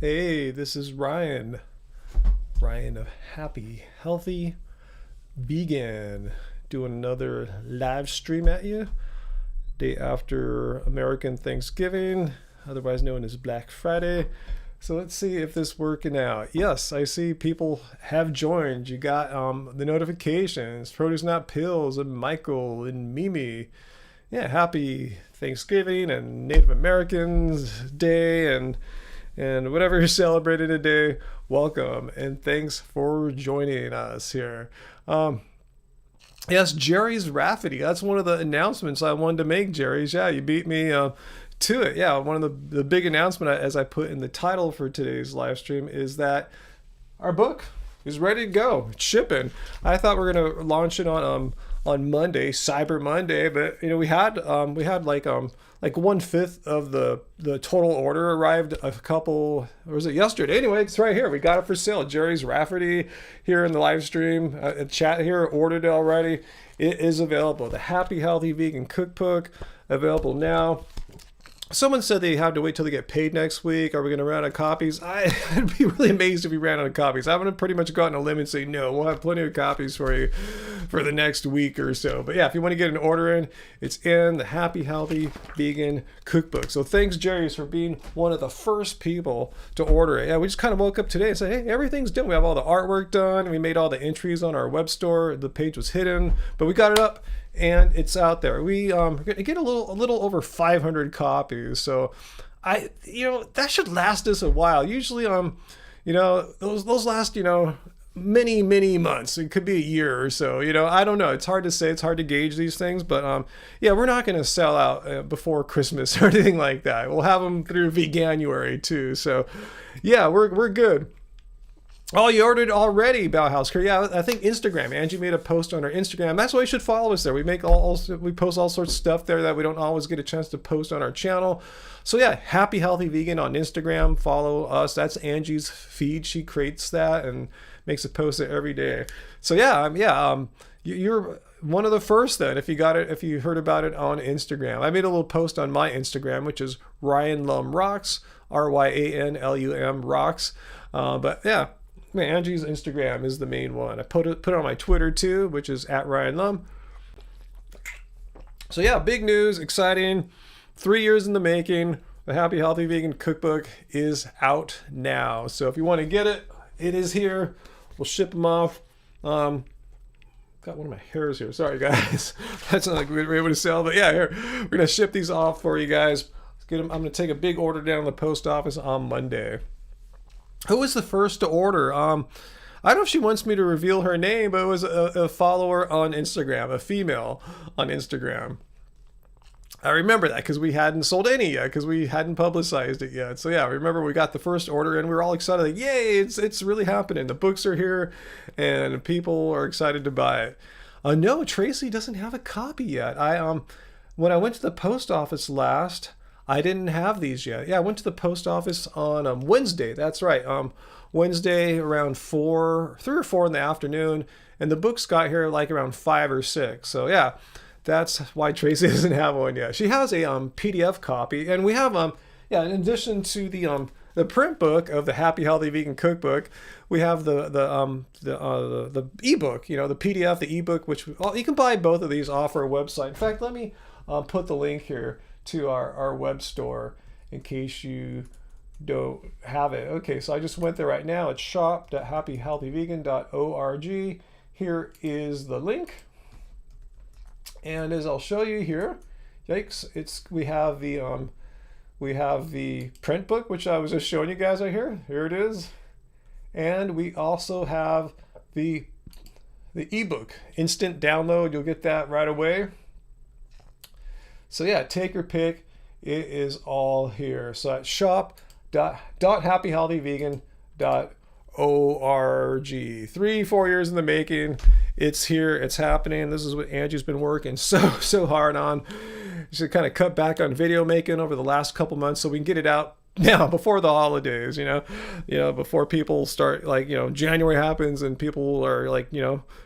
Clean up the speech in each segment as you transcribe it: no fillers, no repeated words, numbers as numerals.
Hey, this is Ryan. Ryan of Happy, Healthy, Vegan. Doing another live stream at you. Day after American Thanksgiving, otherwise known as Black Friday. So let's see if this is working out. Yes, I see people have joined. You got the notifications, Produce Not Pills, and Michael, and Mimi. Yeah, happy Thanksgiving and Native Americans Day and whatever you're celebrating today, welcome and thanks for joining us here. Yes, Jerry's Rafferty. That's one of the announcements I wanted to make, Jerry's. Yeah, you beat me to it. Yeah, one of the big announcement, as I put in the title for today's live stream, is that our book is ready to go. It's shipping. I thought we were gonna launch it on Monday, Cyber Monday, but we had like 1/5 of the total order arrived a couple, or was it yesterday? Anyway, it's right here. We got it for sale. Jerry's Rafferty here in the live stream chat here, ordered it already. It is available. The Happy Healthy Vegan Cookbook, available now. Someone said they have to wait till they get paid next week. Are we going to run out of copies? I'd be really amazed if we ran out of copies. I'm going to pretty much go out on a limb and say, no, we'll have plenty of copies for you for the next week or so. But yeah, if you want to get an order in, it's in the Happy Healthy Vegan Cookbook. So thanks, Jerry's, for being one of the first people to order it. Yeah, we just kind of woke up today and said, hey, everything's done. We have all the artwork done. We made all the entries on our web store. The page was hidden, but we got it up. And it's out there. We get a little over 500 copies. So that should last us a while. Usually those last many months. It could be a year or so. I don't know. It's hard to say. It's hard to gauge these things. But we're not going to sell out before Christmas or anything like that. We'll have them through Veganuary too. So yeah, we're good. Oh, you ordered already, Bauhaus. Yeah, I think Instagram. Angie made a post on her Instagram. That's why you should follow us there. We post all sorts of stuff there that we don't always get a chance to post on our channel. So yeah, Happy Healthy Vegan on Instagram. Follow us. That's Angie's feed. She creates that and makes a post there every day. So you're one of the first then. If you heard about it on Instagram, I made a little post on my Instagram, which is Ryan Lum Rocks, RyanLum Rocks. But yeah. Angie's Instagram is the main one. I put it on my Twitter too, which is @RyanLum. So yeah, big news, exciting. 3 years in the making. The Happy Healthy Vegan Cookbook is out now. So if you want to get it, it is here. We'll ship them off. Got one of my hairs here. Sorry guys. That's not a good way to sell, but yeah, here. We're gonna ship these off for you guys. Let's get them. I'm gonna take a big order down to the post office on Monday. Who was the first to order? I don't know if she wants me to reveal her name, but it was a follower on Instagram, a female on Instagram. I remember that because we hadn't sold any yet, because we hadn't publicized it yet. So yeah, I remember we got the first order and we were all excited. Like, yay, it's really happening. The books are here and people are excited to buy it. No, Tracy doesn't have a copy yet. When I went to the post office last, I didn't have these yet. Yeah, I went to the post office on Wednesday. That's right. Wednesday around 3 or 4 in the afternoon, and the books got here like around 5 or 6. So yeah, that's why Tracy doesn't have one yet. She has a PDF copy, and we have in addition to the print book of the Happy Healthy Vegan Cookbook, we have the ebook. The PDF, the ebook, which you can buy both of these off our website. In fact, let me put the link here to our web store in case you don't have it. Okay, so I just went there right now. It's shop.happyhealthyvegan.org. Here is the link, and as I'll show you here, yikes! We have the print book, which I was just showing you guys right here. Here it is, and we also have the ebook, instant download. You'll get that right away. So yeah, take your pick. It is all here. So at shop.happyhealthyvegan.org. 3-4 years in the making. It's here. It's happening. This is what Angie's been working so hard on. She kind of cut back on video making over the last couple months so we can get it out now before the holidays. Before people start, January happens and people are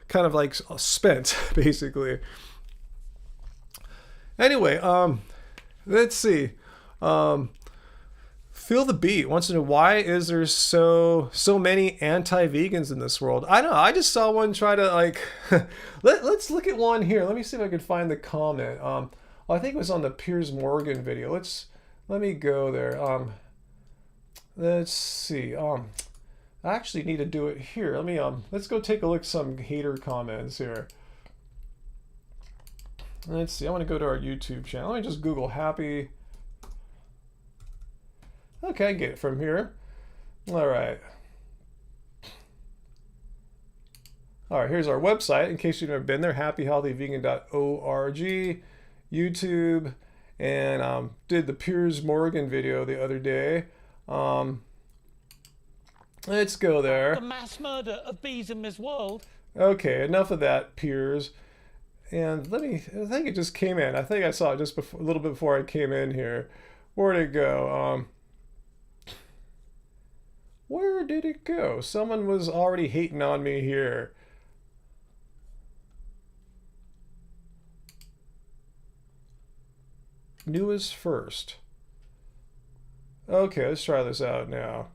kind of spent basically. Anyway, let's see. Feel the beat wants to know, why is there so many anti-vegans in this world? I don't know. I just saw one try to like let's look at one here. Let me see if I can find the comment. Well, I think it was on the Piers Morgan video. Let me go there. Let's see. I actually need to do it here. Let me let's go take a look at some hater comments here. Let's see. I want to go to our YouTube channel. Let me just Google happy. Okay, I get it from here. All right. All right, here's our website in case you've never been there, happyhealthyvegan.org, YouTube, and did the Piers Morgan video the other day. Let's go there. The mass murder of bees in this world. Okay, enough of that, Piers. And I think it just came in. I think I saw it just before, a little bit before I came in here. Where'd it go? Where did it go? Someone was already hating on me here. Newest first. Okay, let's try this out now.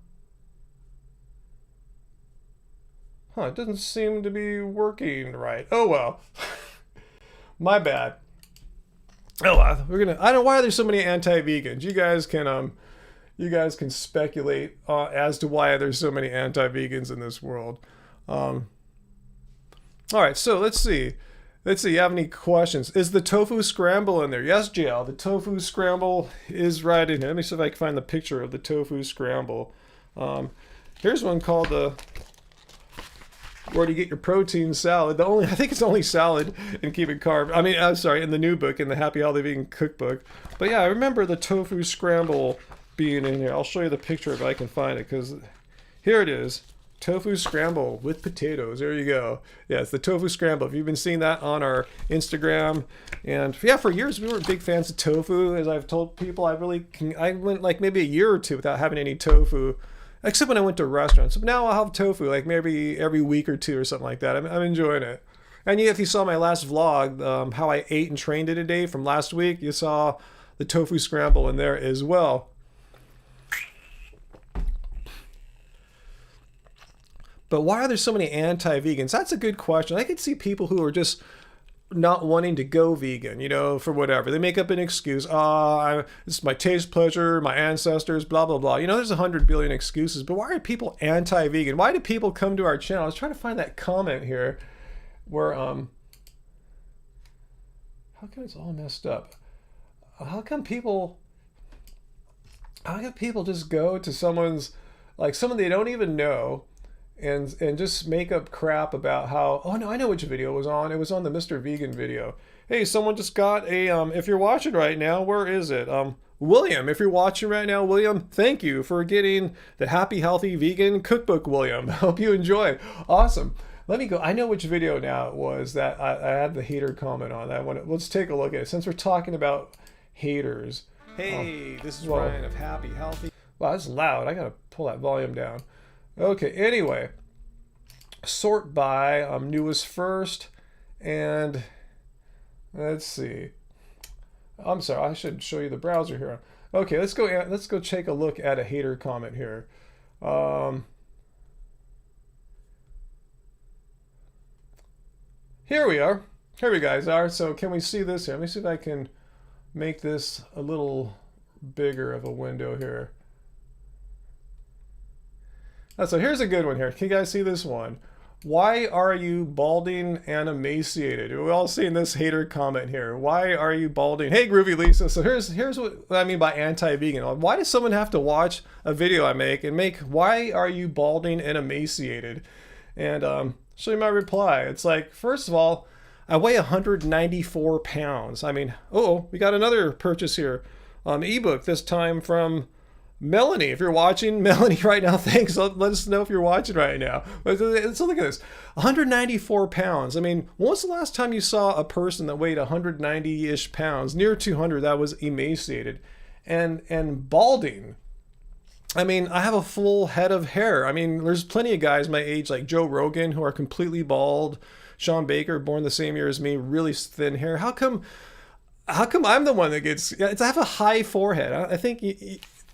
Huh, it doesn't seem to be working right. Oh well. My bad. Oh well, I don't know why there's so many anti-vegans. You guys can speculate as to why there's so many anti-vegans in this world. All right, so let's see. You have any questions? Is the tofu scramble in there? Yes, JL. The tofu scramble is right in here. Let me see if I can find the picture of the tofu scramble. Here's one called the where do you get your protein salad? I think it's only salad and keep it carb. I mean, I'm sorry, in the new book, in the Happy Healthy Vegan Cookbook. But yeah, I remember the tofu scramble being in here. I'll show you the picture if I can find it, because here it is. Tofu scramble with potatoes. There you go. Yeah, it's the tofu scramble. If you've been seeing that on our Instagram, and yeah, for years we were big fans of tofu. As I've told people, I went like maybe a year or two without having any tofu, except when I went to restaurants. So now I'll have tofu like maybe every week or two or something like that. I'm enjoying it. And if you saw my last vlog, how I ate and trained it a day from last week, you saw the tofu scramble in there as well. But why are there so many anti-vegans? That's a good question. I could see people who are just not wanting to go vegan, for whatever. They make up an excuse. It's my taste pleasure, my ancestors, blah, blah, blah. There's 100 billion excuses. But why are people anti-vegan? Why do people come to our channel? I was trying to find that comment here where, how come it's all messed up? How come people just go to someone they don't even know, and just make up crap about how, oh no, I know which video it was on. It was on the Mr. Vegan video. Hey, someone just got a, if you're watching right now, where is it? William, if you're watching right now, William, thank you for getting the Happy Healthy Vegan Cookbook, William. Hope you enjoy. Awesome. Let me go. I know which video now it was that I had the hater comment on that one. Let's take a look at it. Since we're talking about haters. Hey, this is Ryan of Happy Healthy. Wow, that's loud. I gotta pull that volume down. Okay, anyway, sort by newest first, and let's see. I'm sorry, I should show you the browser here. Okay, let's go take a look at a hater comment here. Here we are. Here we guys are. So can we see this here? Let me see if I can make this a little bigger of a window here. So here's a good one here. Can you guys see this one? Why are you balding and emaciated? We've all seen this hater comment here. Why are you balding? Hey, Groovy Lisa. So here's what I mean by anti-vegan. Why does someone have to watch a video I make and why are you balding and emaciated? And show you my reply. It's like, first of all, I weigh 194 pounds. I mean, we got another purchase here. Ebook, this time from Melanie. If you're watching, Melanie, right now, thanks. Let us know if you're watching right now. Let's look at this. 194 pounds. I mean, when was the last time you saw a person that weighed 190-ish pounds, near 200, that was emaciated? And balding. I mean, I have a full head of hair. I mean, there's plenty of guys my age, like Joe Rogan, who are completely bald. Sean Baker, born the same year as me, really thin hair. How come I'm the one that gets... I have a high forehead. I think...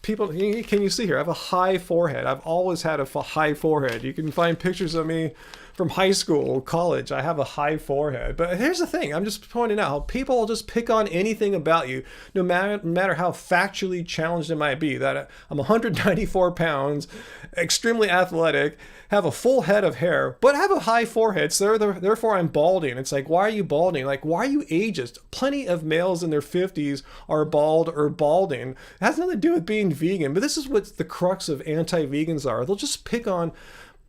people, can you see here? I have a high forehead. I've always had a high forehead. You can find pictures of me from high school, college. I have a high forehead. But here's the thing. I'm just pointing out how people will just pick on anything about you, no matter how factually challenged it might be. That I'm 194 pounds, extremely athletic, have a full head of hair, but have a high forehead, so therefore I'm balding. It's like, why are you balding? Like, why are you ageist? Plenty of males in their 50s are bald or balding. It has nothing to do with being vegan, but this is what the crux of anti-vegans are. They'll just pick on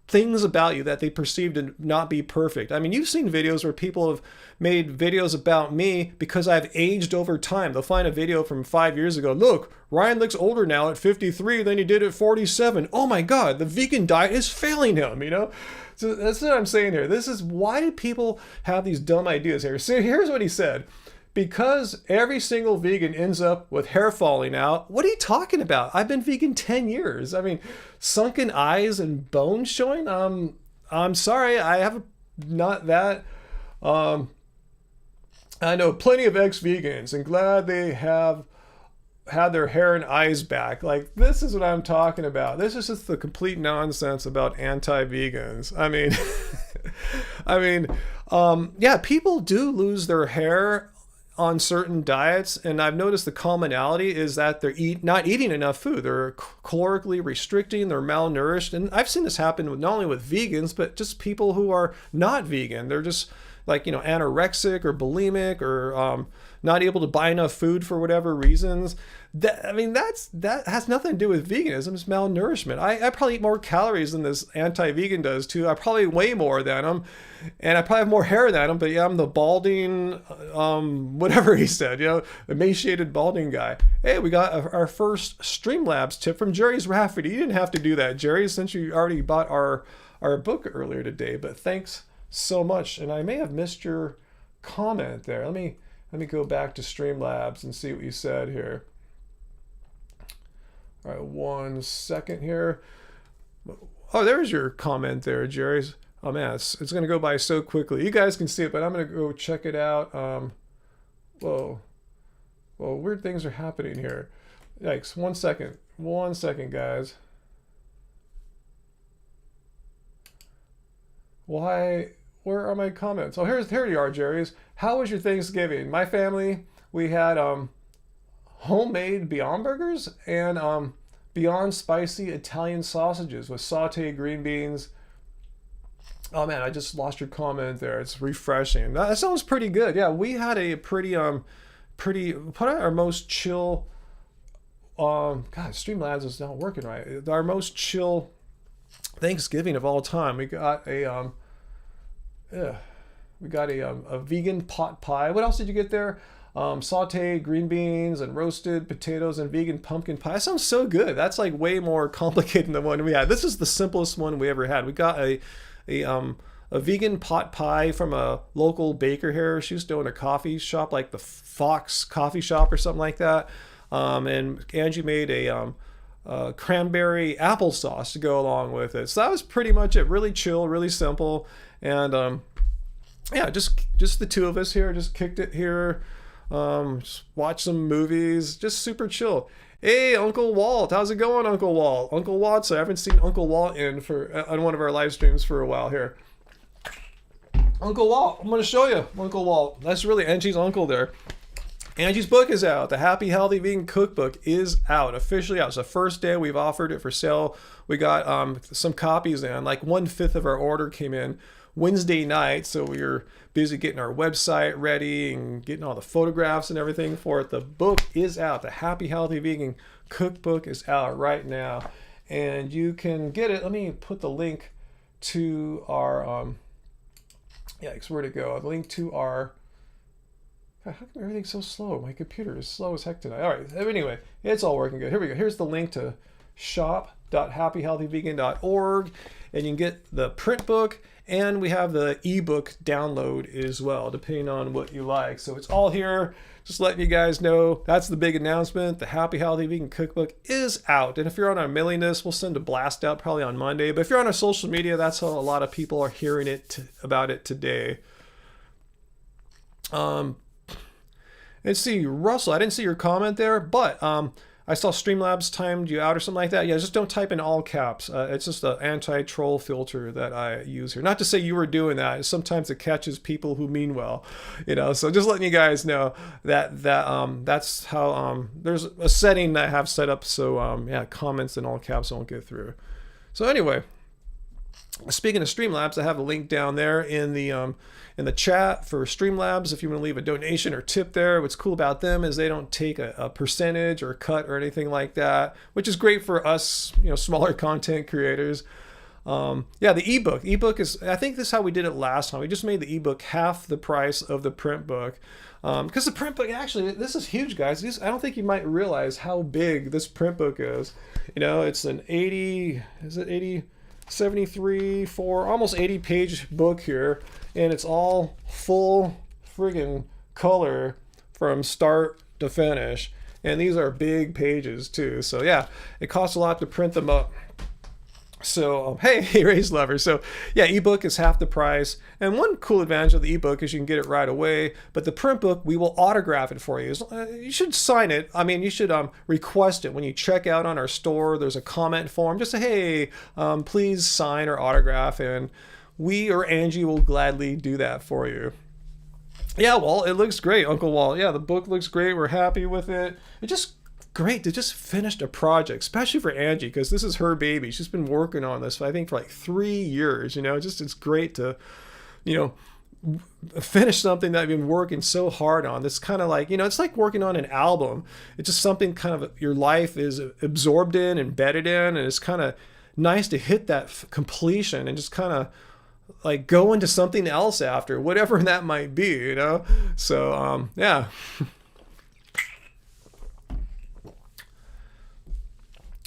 things about you that they perceive to not be perfect. I mean, you've seen videos where people have made videos about me because I've aged over time. They'll find a video from 5 years ago. Look, Ryan looks older now at 53 than he did at 47. Oh my God, the vegan diet is failing him, you know? So that's what I'm saying here. This is, why do people have these dumb ideas here? So here's what he said. Because every single vegan ends up with hair falling out. What are you talking about? I've been vegan 10 years. I mean, sunken eyes and bones showing? I'm sorry, I have not that. I know plenty of ex-vegans and glad they have had their hair and eyes back. Like, this is what I'm talking about. This is just the complete nonsense about anti-vegans. I mean, yeah, people do lose their hair on certain diets, and I've noticed the commonality is that they're not eating enough food. They're calorically restricting, they're malnourished, and I've seen this happen with, not only with vegans, but just people who are not vegan. They're just like, you know, anorexic or bulimic or not able to buy enough food for whatever reasons. That has nothing to do with veganism. It's malnourishment. I probably eat more calories than this anti-vegan does too. I probably weigh more than him, and I probably have more hair than him. But yeah, I'm the balding, whatever he said, you know, emaciated balding guy. Hey, we got our first Streamlabs tip from Jerry's Rafferty. You didn't have to do that, Jerry, since you already bought our book earlier today. But thanks so much. And I may have missed your comment there. Let me go back to Streamlabs and see what you said here. All right, 1 second here. Oh, there's your comment there, Jerry's. Oh man, it's going to go by so quickly. You guys can see it, but I'm going to go check it out. Whoa. Well, weird things are happening here. Yikes, 1 second. 1 second, guys. Why? Where are my comments? Oh, here you are, Jerry's. How was your Thanksgiving? My family, we had homemade Beyond Burgers and Beyond Spicy Italian sausages with sauteed green beans. Oh man, I just lost your comment there. It's refreshing. That sounds pretty good. Yeah, we had a pretty put out our most chill. God, Streamlabs is not working right. Our most chill Thanksgiving of all time. We got a vegan pot pie. What else did you get there? Sauteed green beans and roasted potatoes and vegan pumpkin pie. That sounds so good. That's like way more complicated than the one we had. This is the simplest one we ever had. We got a vegan pot pie from a local baker here. She used to own a coffee shop, like the Fox Coffee Shop or something like that. And Angie made a cranberry applesauce to go along with it. So that was pretty much it. Really chill, really simple. And yeah, just the two of us here, just kicked it here. Just watch some movies, just super chill. Hey, Uncle Walt, how's it going, Uncle Walt? Uncle Walt, so I haven't seen Uncle Walt on one of our live streams for a while here. Uncle Walt, I'm going to show you Uncle Walt. That's really Angie's uncle there. Angie's book is out. The Happy Healthy Vegan Cookbook is out, officially out. It's the first day we've offered it for sale. We got some copies in, like 1/5 of our order came in Wednesday night, so we were busy getting our website ready and getting all the photographs and everything for it. The book is out. The Happy Healthy Vegan Cookbook is out right now, and you can get it. Let me put the link to our where'd it go? The link to our, God, how come everything's so slow? My computer is slow as heck tonight. All right, anyway, it's all working good. Here we go. Here's the link to shop.happyhealthyvegan.org, and you can get the print book, and we have the ebook download as well, depending on what you like. So it's all here. Just letting you guys know, that's the big announcement. The Happy Healthy Vegan Cookbook is out. And if you're on our mailing list, we'll send a blast out probably on Monday. But if you're on our social media, that's how a lot of people are hearing about it today. Let's see, Russell, I didn't see your comment there, but I saw Streamlabs timed you out or something like that. Yeah, just don't type in all caps. It's just an anti-troll filter that I use here. Not to say you were doing that. Sometimes it catches people who mean well, so just letting you guys know that's how there's a setting that I have set up so yeah, comments in all caps won't get through. So anyway, speaking of Streamlabs, I have a link down there in the chat for Streamlabs if you want to leave a donation or tip there. What's cool about them is they don't take a percentage or a cut or anything like that, which is great for us, smaller content creators. Yeah, the ebook is, I think this is how we did it last time. We just made the ebook half the price of the print book. Because the print book, actually, this is huge, guys. I don't think you might realize how big this print book is. It's an 73, almost 80 page book here, and it's all full friggin' color from start to finish, and these are big pages too. So yeah, it costs a lot to print them up. So hey race lover, so yeah, ebook is half the price, and one cool advantage of the ebook is you can get it right away, but the print book, we will autograph it for you. You should sign it. I mean, you should request it when you check out on our store. There's a comment form, just say, hey, please sign or autograph, and we or Angie will gladly do that for you. Yeah, well, it looks great, Uncle Walt. Yeah, the book looks great. We're happy with it. It just great to just finish a project, especially for Angie, because this is her baby. She's been working on this, I think, for like 3 years. It's great to, finish something that I've been working so hard on. It's kind of like, it's like working on an album. It's just something kind of your life is absorbed in, embedded in, and it's kind of nice to hit that completion and just kind of like go into something else after, whatever that might be, So, yeah.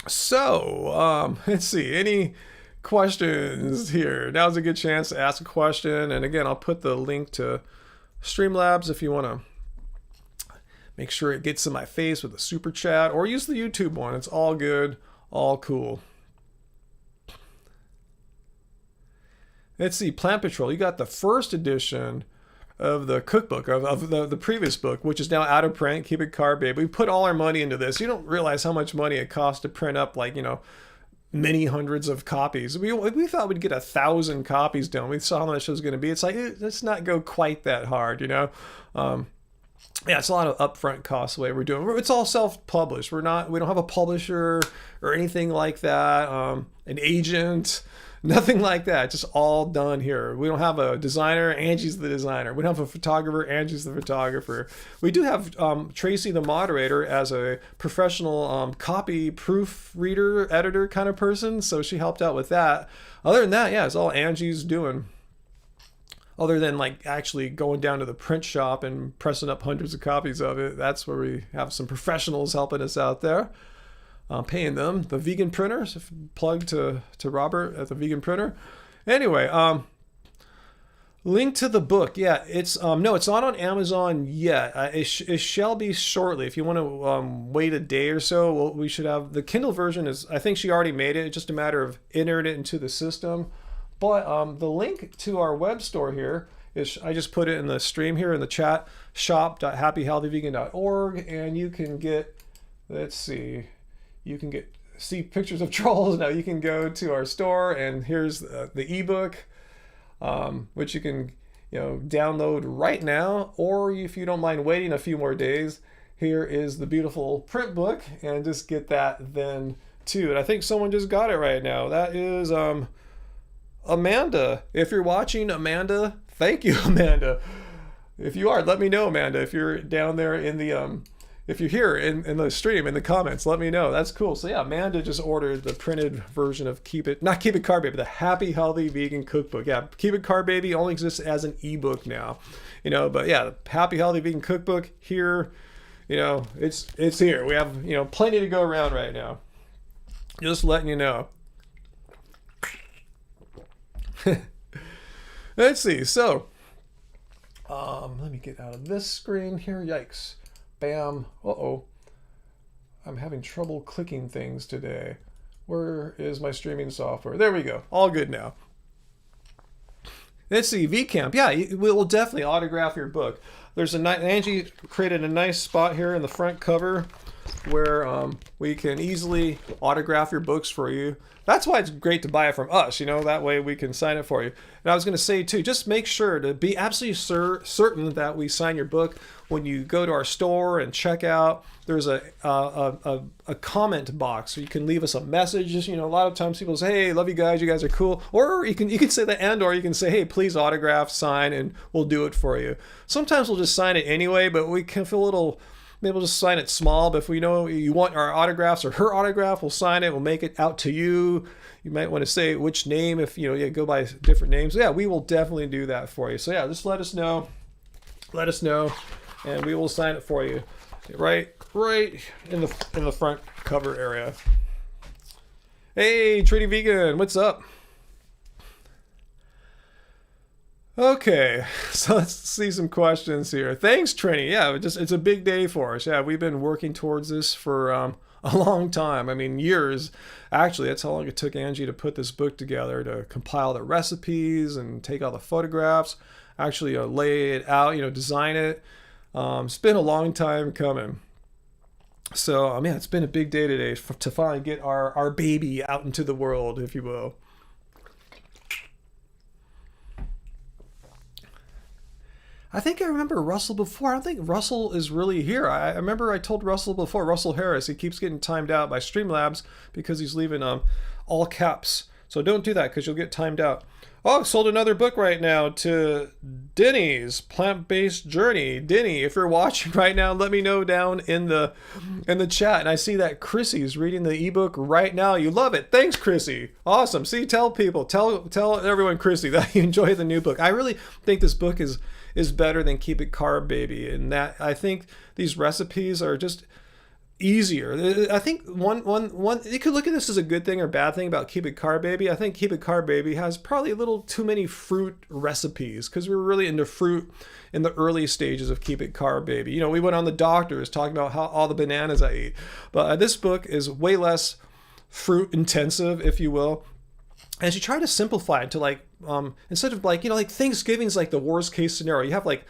So, let's see, any questions here? Now's a good chance to ask a question. And again, I'll put the link to Streamlabs if you want to make sure it gets in my face with a super chat, or use the YouTube one. It's all good, all cool. Let's see, Plant Patrol, you got the first edition of the cookbook of the previous book, which is now out of print. Keep it carb, baby. We put all our money into this. You don't realize how much money it costs to print up, like, many hundreds of copies. We thought we'd get 1,000 copies done. We saw how much it was going to be. It's like, let's not go quite that hard, Yeah, it's a lot of upfront costs the way we're doing. It's all self-published. We don't have a publisher or anything like that. An agent. Nothing like that. Just all done here. We don't have a designer. Angie's the designer. We don't have a photographer. Angie's the photographer. We do have Tracy, the moderator, as a professional copy proofreader, editor kind of person. So she helped out with that. Other than that, yeah, it's all Angie's doing. Other than like actually going down to the print shop and pressing up hundreds of copies of it. That's where we have some professionals helping us out there. Paying them. The vegan printers, plug to Robert at the vegan printer. Anyway, link to the book. Yeah, it's no, it's not on Amazon yet. It shall be shortly. If you want to wait a day or so, well, we should have the Kindle version. I think she already made it. It's just a matter of entering it into the system. But the link to our web store here is, I just put it in the stream here in the chat, shop.happyhealthyvegan.org, and you can get, let's see. You can see pictures of trolls. Now you can go to our store, and here's the ebook, which you can download right now, or if you don't mind waiting a few more days, here is the beautiful print book, and just get that then too. And I think someone just got it right now. That is Amanda. If you're watching, Amanda, thank you, Amanda. If you are, let me know, Amanda. If you're down there in the if you're here in the stream, in the comments, let me know. That's cool. So yeah, Amanda just ordered the printed version of not Keep It Carb Baby, the Happy Healthy Vegan Cookbook. Yeah, Keep It Carb Baby only exists as an ebook now, but yeah, the Happy Healthy Vegan Cookbook here, it's here. We have, plenty to go around right now. Just letting you know. Let's see. So, let me get out of this screen here. Yikes. Bam. Uh-oh. I'm having trouble clicking things today. Where is my streaming software? There we go. All good now. Let's see. VCamp. Yeah, we'll definitely autograph your book. There's Angie created a nice spot here in the front cover where we can easily autograph your books for you. That's why it's great to buy it from us, that way we can sign it for you. And I was going to say too, just make sure to be absolutely certain that we sign your book when you go to our store and check out. There's a comment box, so you can leave us a message. Just, a lot of times people say, hey, love you guys are cool. Or you can say the end, or you can say, hey, please autograph, sign, and we'll do it for you. Sometimes we'll just sign it anyway, but we can feel a little, maybe we'll just sign it small. But if we know you want our autographs or her autograph, we'll sign it. We'll make it out to you. You might want to say which name if, go by different names. Yeah, we will definitely do that for you. So yeah, just let us know, and we will sign it for you. Right in the front cover area. Hey, Treaty Vegan, what's up? Okay, so let's see some questions here. Thanks, Trini. Yeah, it's a big day for us. Yeah, we've been working towards this for a long time. I mean, years. Actually, that's how long it took Angie to put this book together, to compile the recipes and take all the photographs, actually lay it out, design it. It's been a long time coming. So, it's been a big day today to finally get our baby out into the world, if you will. I think I remember Russell before. I don't think Russell is really here. I remember I told Russell before, Russell Harris, he keeps getting timed out by Streamlabs because he's leaving all caps. So don't do that because you'll get timed out. Oh, I've sold another book right now to Denny's Plant-Based Journey. Denny, if you're watching right now, let me know down in the chat. And I see that Chrissy's reading the ebook right now. You love it. Thanks, Chrissy. Awesome. See, tell people, tell everyone, Chrissy, that you enjoy the new book. I really think this book is better than Keep It Carb Baby, and that I think these recipes are just easier. I think one you could look at this as a good thing or bad thing about Keep It Carb Baby. I think Keep It Carb Baby has probably a little too many fruit recipes because we were really into fruit in the early stages of Keep It Carb Baby. We went on the doctors talking about how all the bananas I eat, but this book is way less fruit intensive, if you will. And she tried to simplify it to instead of like Thanksgiving's like the worst case scenario. You have like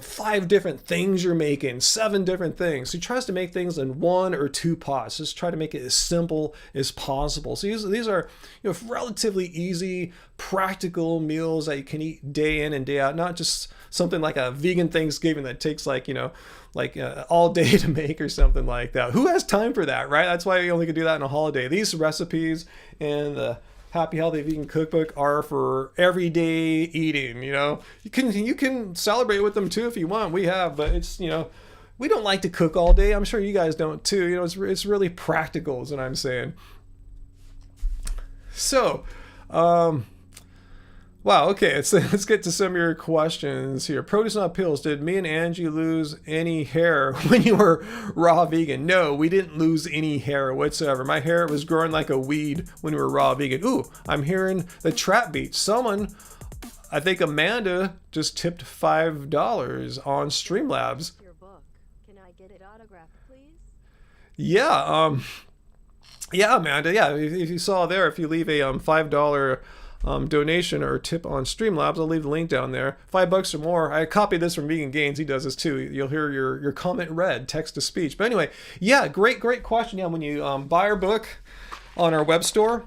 5 different things you're making, 7 different things. She tries to make things in 1 or 2 pots. Just try to make it as simple as possible. So these are relatively easy, practical meals that you can eat day in and day out. Not just something like a vegan Thanksgiving that takes all day to make or something like that. Who has time for that, right? That's why you only can do that on a holiday. These recipes and the Happy Healthy Vegan Cookbook are for everyday eating. You can celebrate with them too if you want. We have, but it's we don't like to cook all day. I'm sure you guys don't too. It's really practical is what I'm saying. So, wow. Okay, let's get to some of your questions here. Produce Not Pills. Did me and Angie lose any hair when you were raw vegan? No, we didn't lose any hair whatsoever. My hair was growing like a weed when we were raw vegan. Ooh, I'm hearing the trap beat. Someone, I think Amanda, just tipped $5 on Streamlabs. Your book. Can I get it autographed, please? Yeah. Yeah, Amanda. Yeah, if you saw there, if you leave a $5 donation or tip on Streamlabs, I'll leave the link down there. $5 or more. I copied this from Vegan Gains. He does this too. You'll hear your comment read, text to speech. But anyway, yeah, great question. Yeah, when you buy our book on our web store,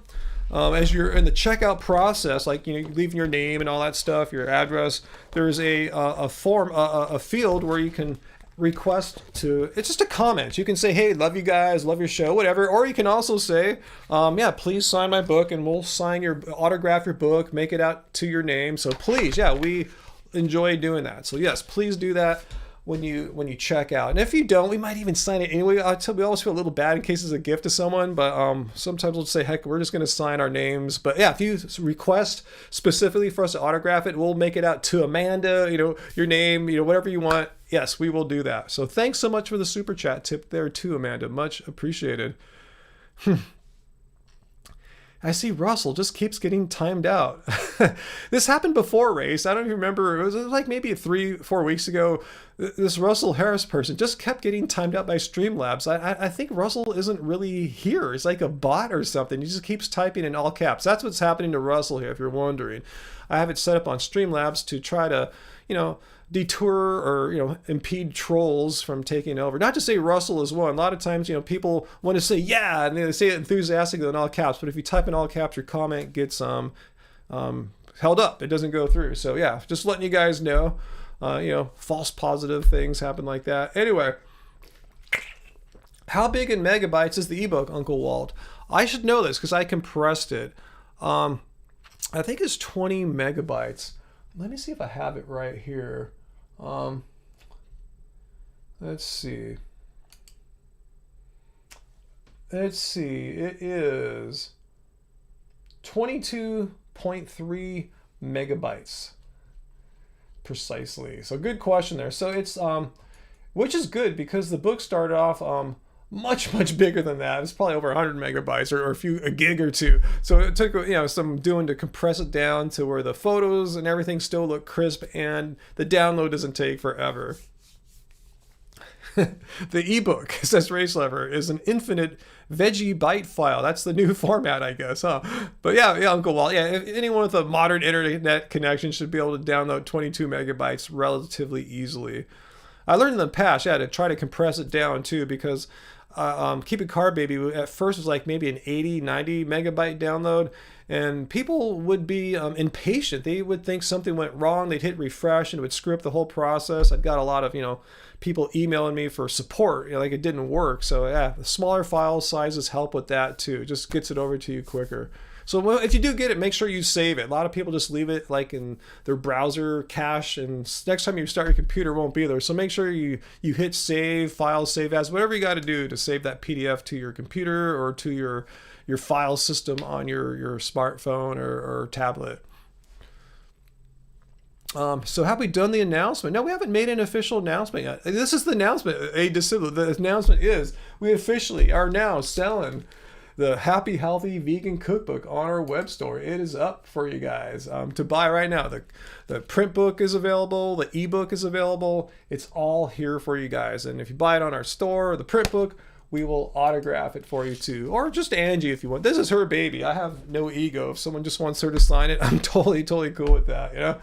as you're in the checkout process, leaving your name and all that stuff, your address, there's a form, a field where you can request it's just a comment. You can say, hey, love you guys, love your show, whatever. Or you can also say, please sign my book, and we'll autograph your book, make it out to your name. So please, we enjoy doing that. So yes, please do that when you check out. And if you don't, we might even sign it anyway. We always feel a little bad in case it's a gift to someone, but sometimes we'll say, heck, we're just going to sign our names. But yeah, if you request specifically for us to autograph it, we'll make it out to Amanda, your name, whatever you want. Yes, we will do that. So thanks so much for the super chat tip there too, Amanda. Much appreciated. I see Russell just keeps getting timed out. This happened before race. I don't even remember. It was like maybe 3-4 weeks ago. This Russell Harris person just kept getting timed out by Streamlabs. I think Russell isn't really here. It's like a bot or something. He just keeps typing in all caps. That's what's happening to Russell here, if you're wondering. I have it set up on Streamlabs to try to, detour or, impede trolls from taking over. Not to say Russell is one. A lot of times, people want to say, yeah, and they say it enthusiastically in all caps. But if you type in all caps, your comment gets held up. It doesn't go through. So yeah, just letting you guys know, false positive things happen like that. Anyway, how big in megabytes is the ebook, Uncle Walt? I should know this because I compressed it. I think it's 20 megabytes. Let me see if I have it right here. Let's see. It is 22.3 megabytes precisely. So good question there. So it's which is good because the book started off much bigger than that. It's probably over 100 megabytes or a gig or two. So it took some doing to compress it down to where the photos and everything still look crisp and the download doesn't take forever. The ebook, says Race Lever, is an infinite veggie byte file. That's the new format, I guess, huh? But yeah, Uncle Walt. Yeah, anyone with a modern internet connection should be able to download 22 megabytes relatively easily. I learned in the past, to try to compress it down too, because Keep It Car Baby at first was like maybe an 80, 90 megabyte download, and people would be impatient. They would think something went wrong. They'd hit refresh and it would screw up the whole process. I've got a lot of, people emailing me for support, like it didn't work. So yeah, the smaller file sizes help with that too. It just gets it over to you quicker. So if you do get it, make sure you save it. A lot of people just leave it like in their browser cache, and next time you start your computer, it won't be there. So make sure you hit save, file, save as, whatever you got to do to save that PDF to your computer or to your file system on your smartphone or tablet. So have we done the announcement? No, we haven't made an official announcement yet. This is the announcement. The announcement is we officially are now selling the Happy Healthy Vegan Cookbook on our web store. It is up for you guys to buy right now. The print book is available. The ebook is available. It's all here for you guys. And if you buy it on our store, the print book, we will autograph it for you too. Or just Angie if you want. This is her baby. I have no ego. If someone just wants her to sign it, I'm totally cool with that.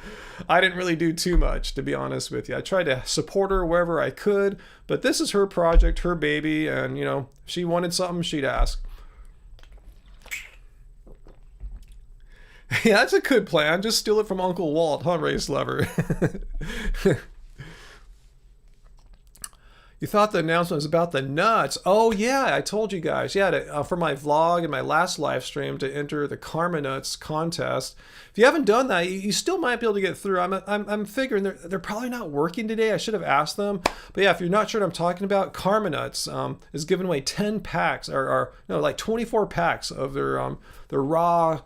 I didn't really do too much, to be honest with you. I tried to support her wherever I could, but this is her project, her baby, and if she wanted something, she'd ask. Yeah, that's a good plan. Just steal it from Uncle Walt, huh, Race Lever? You thought the announcement was about the nuts. Oh, yeah, I told you guys. Yeah, for my vlog and my last live stream to enter the Karma Nuts contest. If you haven't done that, you still might be able to get through. I'm figuring they're probably not working today. I should have asked them. But yeah, if you're not sure what I'm talking about, Karma Nuts is giving away 10 packs, or like 24 packs of their raw,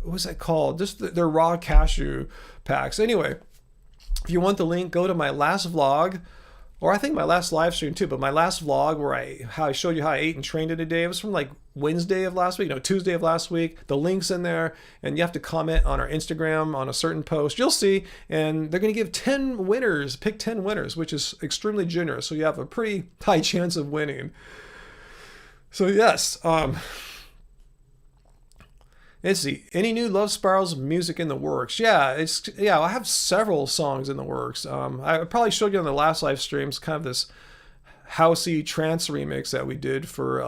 what was that called? Just their raw cashew packs. Anyway, if you want the link, go to my last vlog, or I think my last live stream too, but my last vlog where how I showed you how I ate and trained it today. It was from like Wednesday of last week, Tuesday of last week. The link's in there, and you have to comment on our Instagram on a certain post. You'll see, and they're going to give 10 winners, pick 10 winners, which is extremely generous. So you have a pretty high chance of winning. So yes, let's see. Any new Love Spirals music in the works? Yeah, I have several songs in the works. I probably showed you on the last live streams kind of this housey trance remix that we did for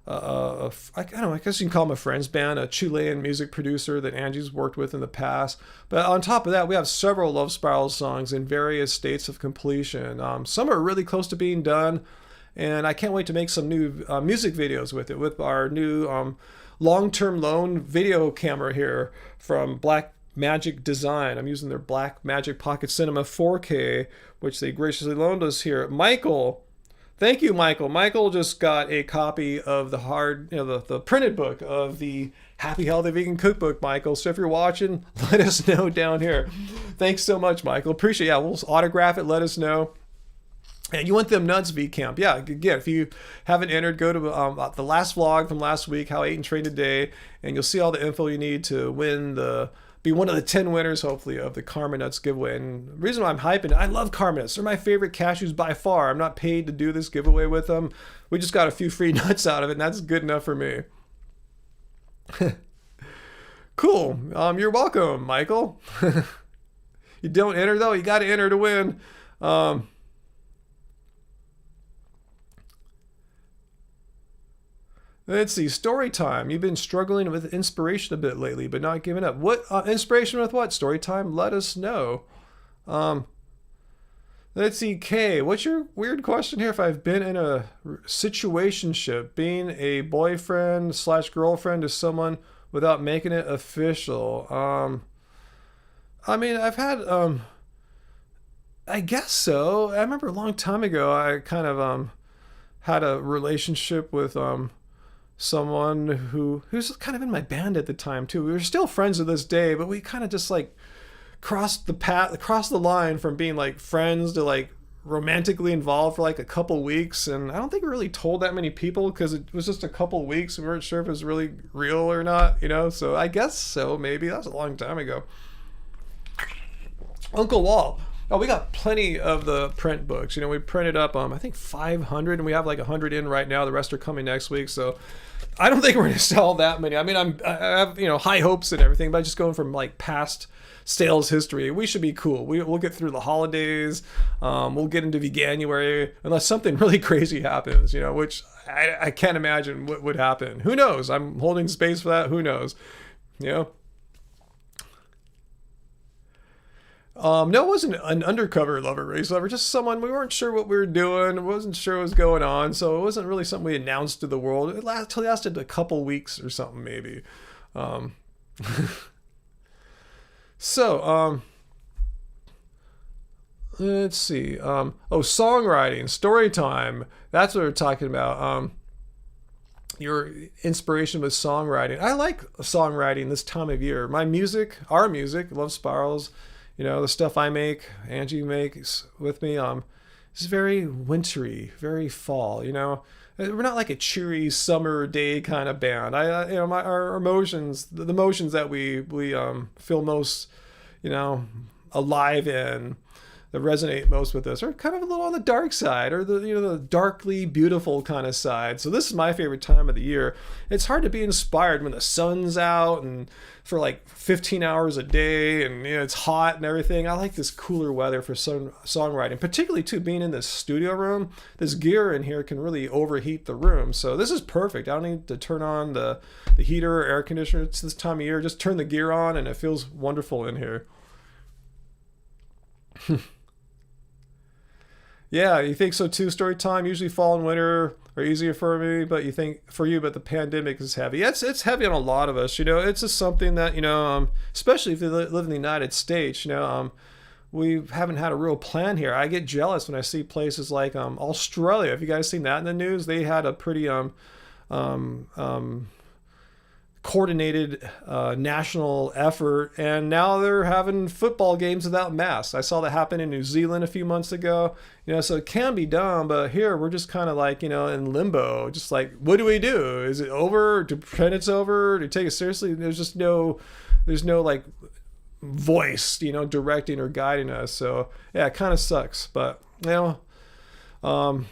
I don't know, I guess you can call him a friends band, a Chilean music producer that Angie's worked with in the past. But on top of that, we have several Love Spirals songs in various states of completion. Some are really close to being done, and I can't wait to make some new music videos with it, with our new long-term loan video camera here from Black Magic Design. I'm using their Black Magic Pocket Cinema 4K, which they graciously loaned us here. Michael, thank you, Michael. Michael just got a copy of the printed book of the Happy Healthy Vegan Cookbook, Michael. So if you're watching, let us know down here. Thanks so much, Michael. Appreciate it. Yeah, we'll autograph it. Let us know. And you want them nuts, V Camp? Yeah, again, if you haven't entered, go to the last vlog from last week, how I ate and trained today, and you'll see all the info you need to be one of the 10 winners, hopefully, of the Karma Nuts giveaway. And the reason why I'm hyping, I love Karma Nuts. They're my favorite cashews by far. I'm not paid to do this giveaway with them. We just got a few free nuts out of it, and that's good enough for me. Cool. You're welcome, Michael. You don't enter though. You got to enter to win. Let's see. Story time. You've been struggling with inspiration a bit lately, but not giving up. What inspiration with what? Story time. Let us know. Let's see. Kay, what's your weird question here? If I've been in a situationship, being a boyfriend / girlfriend to someone without making it official. I mean, I've had. I guess so. I remember a long time ago, I kind of had a relationship with someone who's kind of in my band at the time too. We were still friends to this day, but we kind of just like crossed the line from being like friends to like romantically involved for like a couple weeks. And I don't think we really told that many people because it was just a couple weeks. We weren't sure if it was really real or not, you know. So I guess so. Maybe that was a long time ago. Uncle Wall. Oh, we got plenty of the print books. You know, we printed up, I think 500, and we have like 100 in right now. The rest are coming next week. So I don't think we're going to sell that many. I mean, I have, you know, high hopes and everything, but just going from like past sales history, we should be cool. We'll get through the holidays. We'll get into Veganuary unless something really crazy happens, you know, which I can't imagine what would happen. Who knows? I'm holding space for that. Who knows? You know? No, it wasn't an undercover lover, race lover, just someone we weren't sure what we were doing, wasn't sure what was going on, so it wasn't really something we announced to the world. It lasted a couple weeks or something, maybe. So, let's see. Songwriting, story time. That's what we're talking about. Your inspiration with songwriting. I like songwriting this time of year. My music, our music, Love Spirals, you know, the stuff I make, Angie makes with me, is very wintry, very fall, you know. We're not like a cheery summer day kind of band. You know, our emotions, the emotions that we feel most, you know, alive in, that resonate most with us, are kind of a little on the dark side, or the darkly beautiful kind of side. So this is my favorite time of the year. It's hard to be inspired when the sun's out and for like 15 hours a day, and you know it's hot and everything. I like this cooler weather for songwriting, particularly too being in this studio room. This gear in here can really overheat the room, so this is perfect. I don't need to turn on the heater or air conditioner. It's this time of year. Just turn the gear on and it feels wonderful in here. Yeah, you think so too? Story time. Usually fall and winter are easier for me, but but the pandemic is heavy. It's heavy on a lot of us. You know, it's just something that, you know, especially if you live in the United States. You know, we haven't had a real plan here. I get jealous when I see places like Australia. Have you guys seen that in the news? They had a pretty coordinated national effort, and now they're having football games without masks. I saw that happen in New Zealand a few months ago. You know, so it can be done, but here we're just kind of like, you know, in limbo. Just like, what do we do? Is it over? To pretend it's over? To take it seriously? There's no like voice, you know, directing or guiding us. So yeah, it kind of sucks, but you know,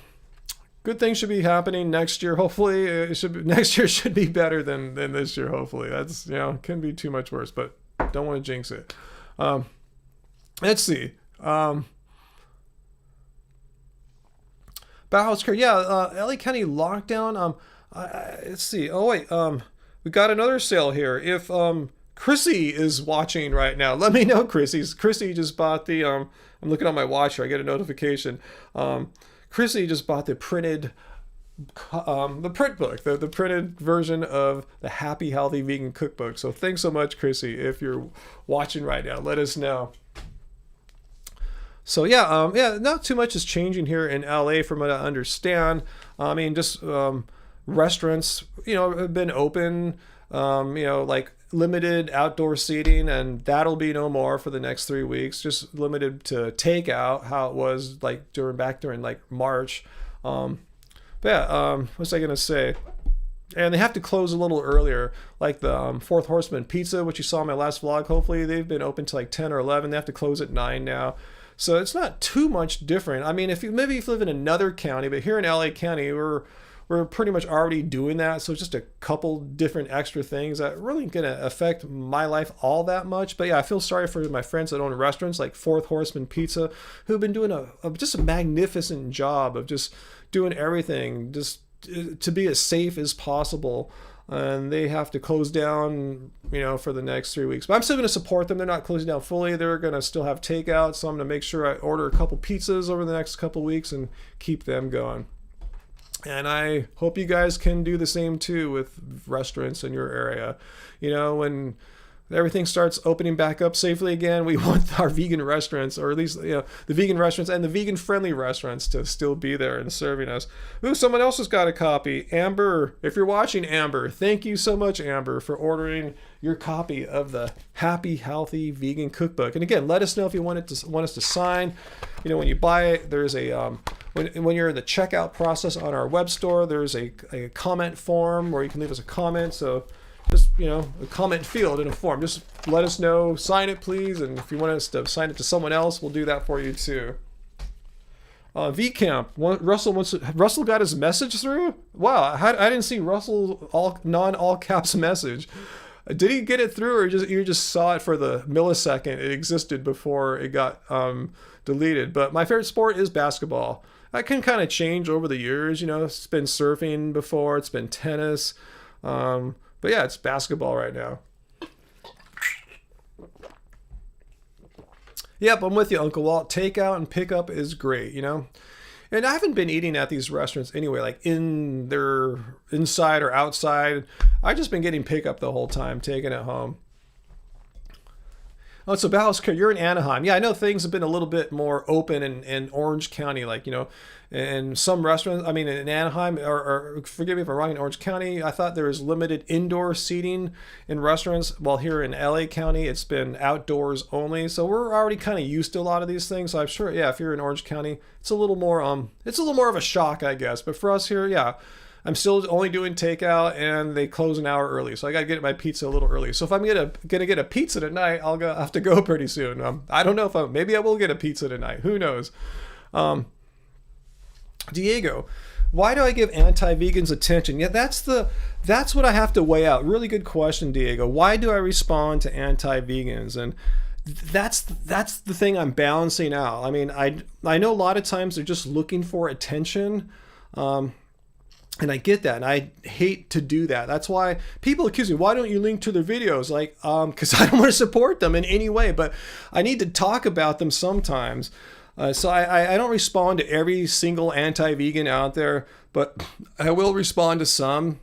good things should be happening next year. Hopefully, next year should be better than this year. Hopefully, that's, you know, can be too much worse, but don't want to jinx it. Let's see. Bauhaus Care. Yeah, LA County lockdown. Let's see. Oh wait. We got another sale here. If Chrissy is watching right now, let me know, Chrissy. Chrissy just bought the. I'm looking on my watch here. I get a notification. Chrissy just bought the printed, the print book, the printed version of the Happy Healthy Vegan Cookbook. So thanks so much, Chrissy. If you're watching right now, let us know. So yeah, not too much is changing here in LA from what I understand. I mean, just restaurants, you know, have been open, you know, like limited outdoor seating, and that'll be no more for the next 3 weeks, just limited to takeout, how it was like during like March. But yeah, what was I gonna say? And they have to close a little earlier, like the Fourth Horseman Pizza, which you saw in my last vlog. Hopefully they've been open to like 10 or 11. They have to close at 9 now. So it's not too much different. I mean, if you live in another county, but here in LA County, we're we're pretty much already doing that. So just a couple different extra things that really going to affect my life all that much. But yeah, I feel sorry for my friends that own restaurants like Fourth Horseman Pizza, who've been doing just a magnificent job of just doing everything just to be as safe as possible. And they have to close down, for the next 3 weeks. But I'm still going to support them. They're not closing down fully. They're going to still have takeout. So I'm going to make sure I order a couple pizzas over the next couple weeks and keep them going. And I hope you guys can do the same too with restaurants in your area. When everything starts opening back up safely again, we want our vegan restaurants, or at least the vegan restaurants and the vegan friendly restaurants, to still be there and serving us. Ooh, someone else has got a copy. Amber, if you're watching, Amber, thank you so much, Amber, for ordering your copy of the Happy Healthy Vegan Cookbook. And again, let us know if you want us to sign. When you buy it, there's a when you're in the checkout process on our web store, there's a comment form where you can leave us a comment. So just, a comment field in a form. Just let us know, sign it please, and if you want us to sign it to someone else, we'll do that for you too. VCamp, Russell got his message through? Wow, I didn't see Russell all caps message. Did he get it through, or you just saw it for the millisecond it existed before it got deleted? But my favorite sport is basketball. That can kind of change over the years. It's been surfing before, it's been tennis. But yeah, it's basketball right now. Yep, I'm with you, Uncle Walt. Takeout and pickup is great, And I haven't been eating at these restaurants anyway, like in their inside or outside. I've just been getting pickup the whole time, taking it home. Oh, so Ballas, you're in Anaheim. Yeah, I know things have been a little bit more open in Orange County, and some restaurants, in Anaheim, or forgive me if I'm wrong, in Orange County, I thought there was limited indoor seating in restaurants, while here in LA County, it's been outdoors only. So we're already kind of used to a lot of these things. So I'm sure, yeah, if you're in Orange County, it's a little more of a shock, I guess. But for us here, yeah, I'm still only doing takeout, and they close an hour early. So I got to get my pizza a little early. So if I'm going to get a pizza tonight, I'll have to go pretty soon. I don't know maybe I will get a pizza tonight. Who knows? Diego, why do I give anti-vegans attention? Yeah, that's what I have to weigh out. Really good question, Diego. Why do I respond to anti-vegans? And that's the thing I'm balancing out. I know a lot of times they're just looking for attention. And I get that, and I hate to do that. That's why people accuse me, why don't you link to their videos? Because I don't want to support them in any way, but I need to talk about them sometimes. So I don't respond to every single anti-vegan out there, but I will respond to some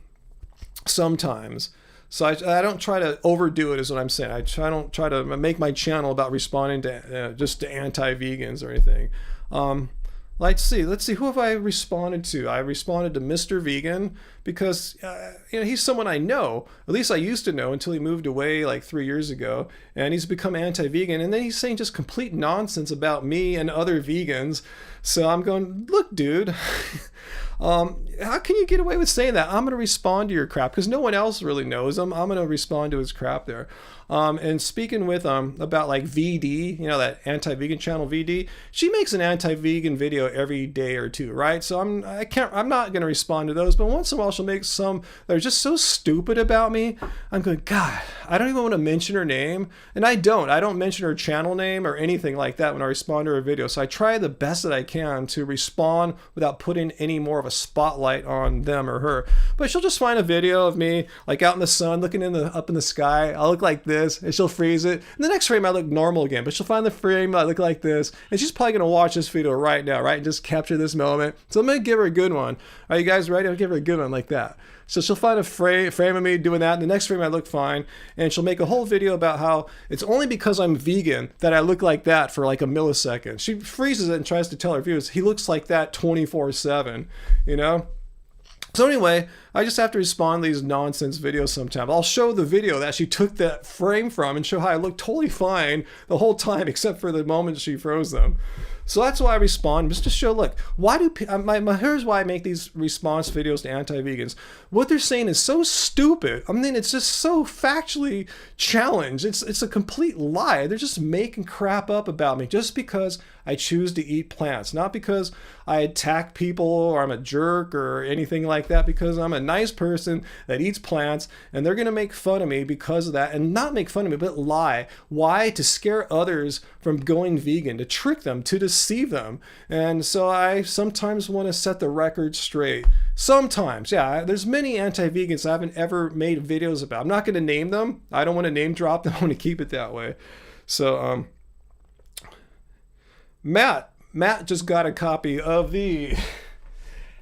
sometimes. So I don't try to overdo it, is what I'm saying. I don't try to make my channel about responding to just to anti-vegans or anything. Let's see, who have I responded to? I responded to Mr. Vegan because, he's someone I know. At least I used to know until he moved away like 3 years ago. And he's become anti-vegan. And then he's saying just complete nonsense about me and other vegans. So I'm going, look, dude, how can you get away with saying that? I'm going to respond to your crap because no one else really knows him. I'm going to respond to his crap there. And speaking with about like VD, that anti-vegan channel VD, she makes an anti-vegan video every day or two, right? So I'm not going to respond to those, but once in a while she'll make some that are just so stupid about me. I'm going, God, I don't even want to mention her name, and I don't mention her channel name or anything like that when I respond to her video. So I try the best that I can to respond without putting any more of a spotlight on them or her. But she'll just find a video of me like out in the sun, looking up in the sky. I'll look like this. And she'll freeze it. And the next frame I look normal again, but she'll find the frame I look like this, and she's probably gonna watch this video right now, right, and just capture this moment. So I'm gonna give her a good one. Are you guys ready? I'll give her a good one like that. So she'll find a frame of me doing that, and the next frame I look fine, and she'll make a whole video about how it's only because I'm vegan that I look like that for like a millisecond. She freezes it and tries to tell her viewers he looks like that 24/7, So anyway, I just have to respond to these nonsense videos sometimes. I'll show the video that she took that frame from and show how I look totally fine the whole time except for the moment she froze them. So that's why I respond, just to show, look, why do here's why I make these response videos to anti-vegans. What they're saying is so stupid. It's just so factually challenged. It's a complete lie. They're just making crap up about me just because I choose to eat plants. Not because I attack people or I'm a jerk or anything like that, because I'm a nice person that eats plants, and they're going to make fun of me because of that, and not make fun of me, but lie. Why? To scare others from going vegan, to trick them, to deceive them. And so I sometimes want to set the record straight. Sometimes, yeah, there's many anti-vegans I haven't ever made videos about. I'm not going to name them. I don't want to name drop them. I want to keep it that way. So, Matt just got a copy of the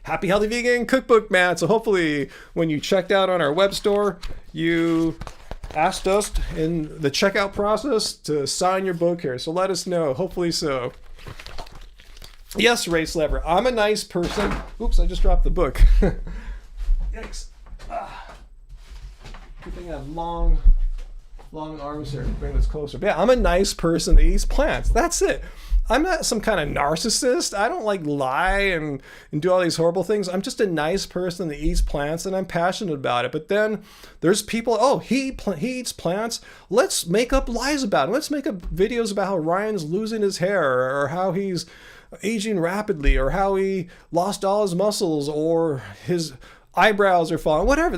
Happy Healthy Vegan Cookbook, Matt. So hopefully when you checked out on our web store, you asked us in the checkout process to sign your book here. So let us know. Hopefully so. Yes, Race Lever. I'm a nice person. Oops, I just dropped the book. Yikes. Good thing I have long arms here. Bring this closer. But yeah, I'm a nice person that eats plants. That's it. I'm not some kind of narcissist. I don't like lie and do all these horrible things. I'm just a nice person that eats plants, and I'm passionate about it. But then there's people, oh, he eats plants. Let's make up lies about him. Let's make up videos about how Ryan's losing his hair, or how he's aging rapidly, or how he lost all his muscles, or his eyebrows are falling, whatever.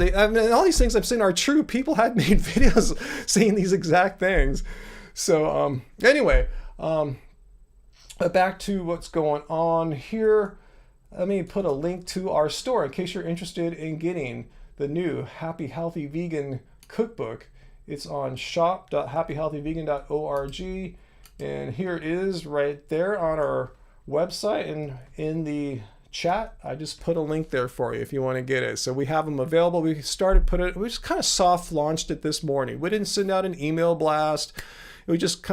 All these things I'm saying are true. People have made videos saying these exact things. So anyway, back to what's going on here. Let me put a link to our store in case you're interested in getting the new Happy Healthy Vegan Cookbook. It's on shop.happyhealthyvegan.org, and here it is right there on our website, and in the chat I just put a link there for you if you want to get it. So we have them available. We just kind of soft launched it this morning. We didn't send out an email blast. We just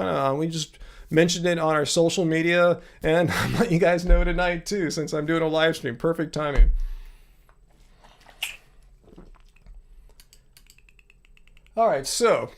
mentioned it on our social media, and I'm letting you guys know tonight too, since I'm doing a live stream. Perfect timing. All right, so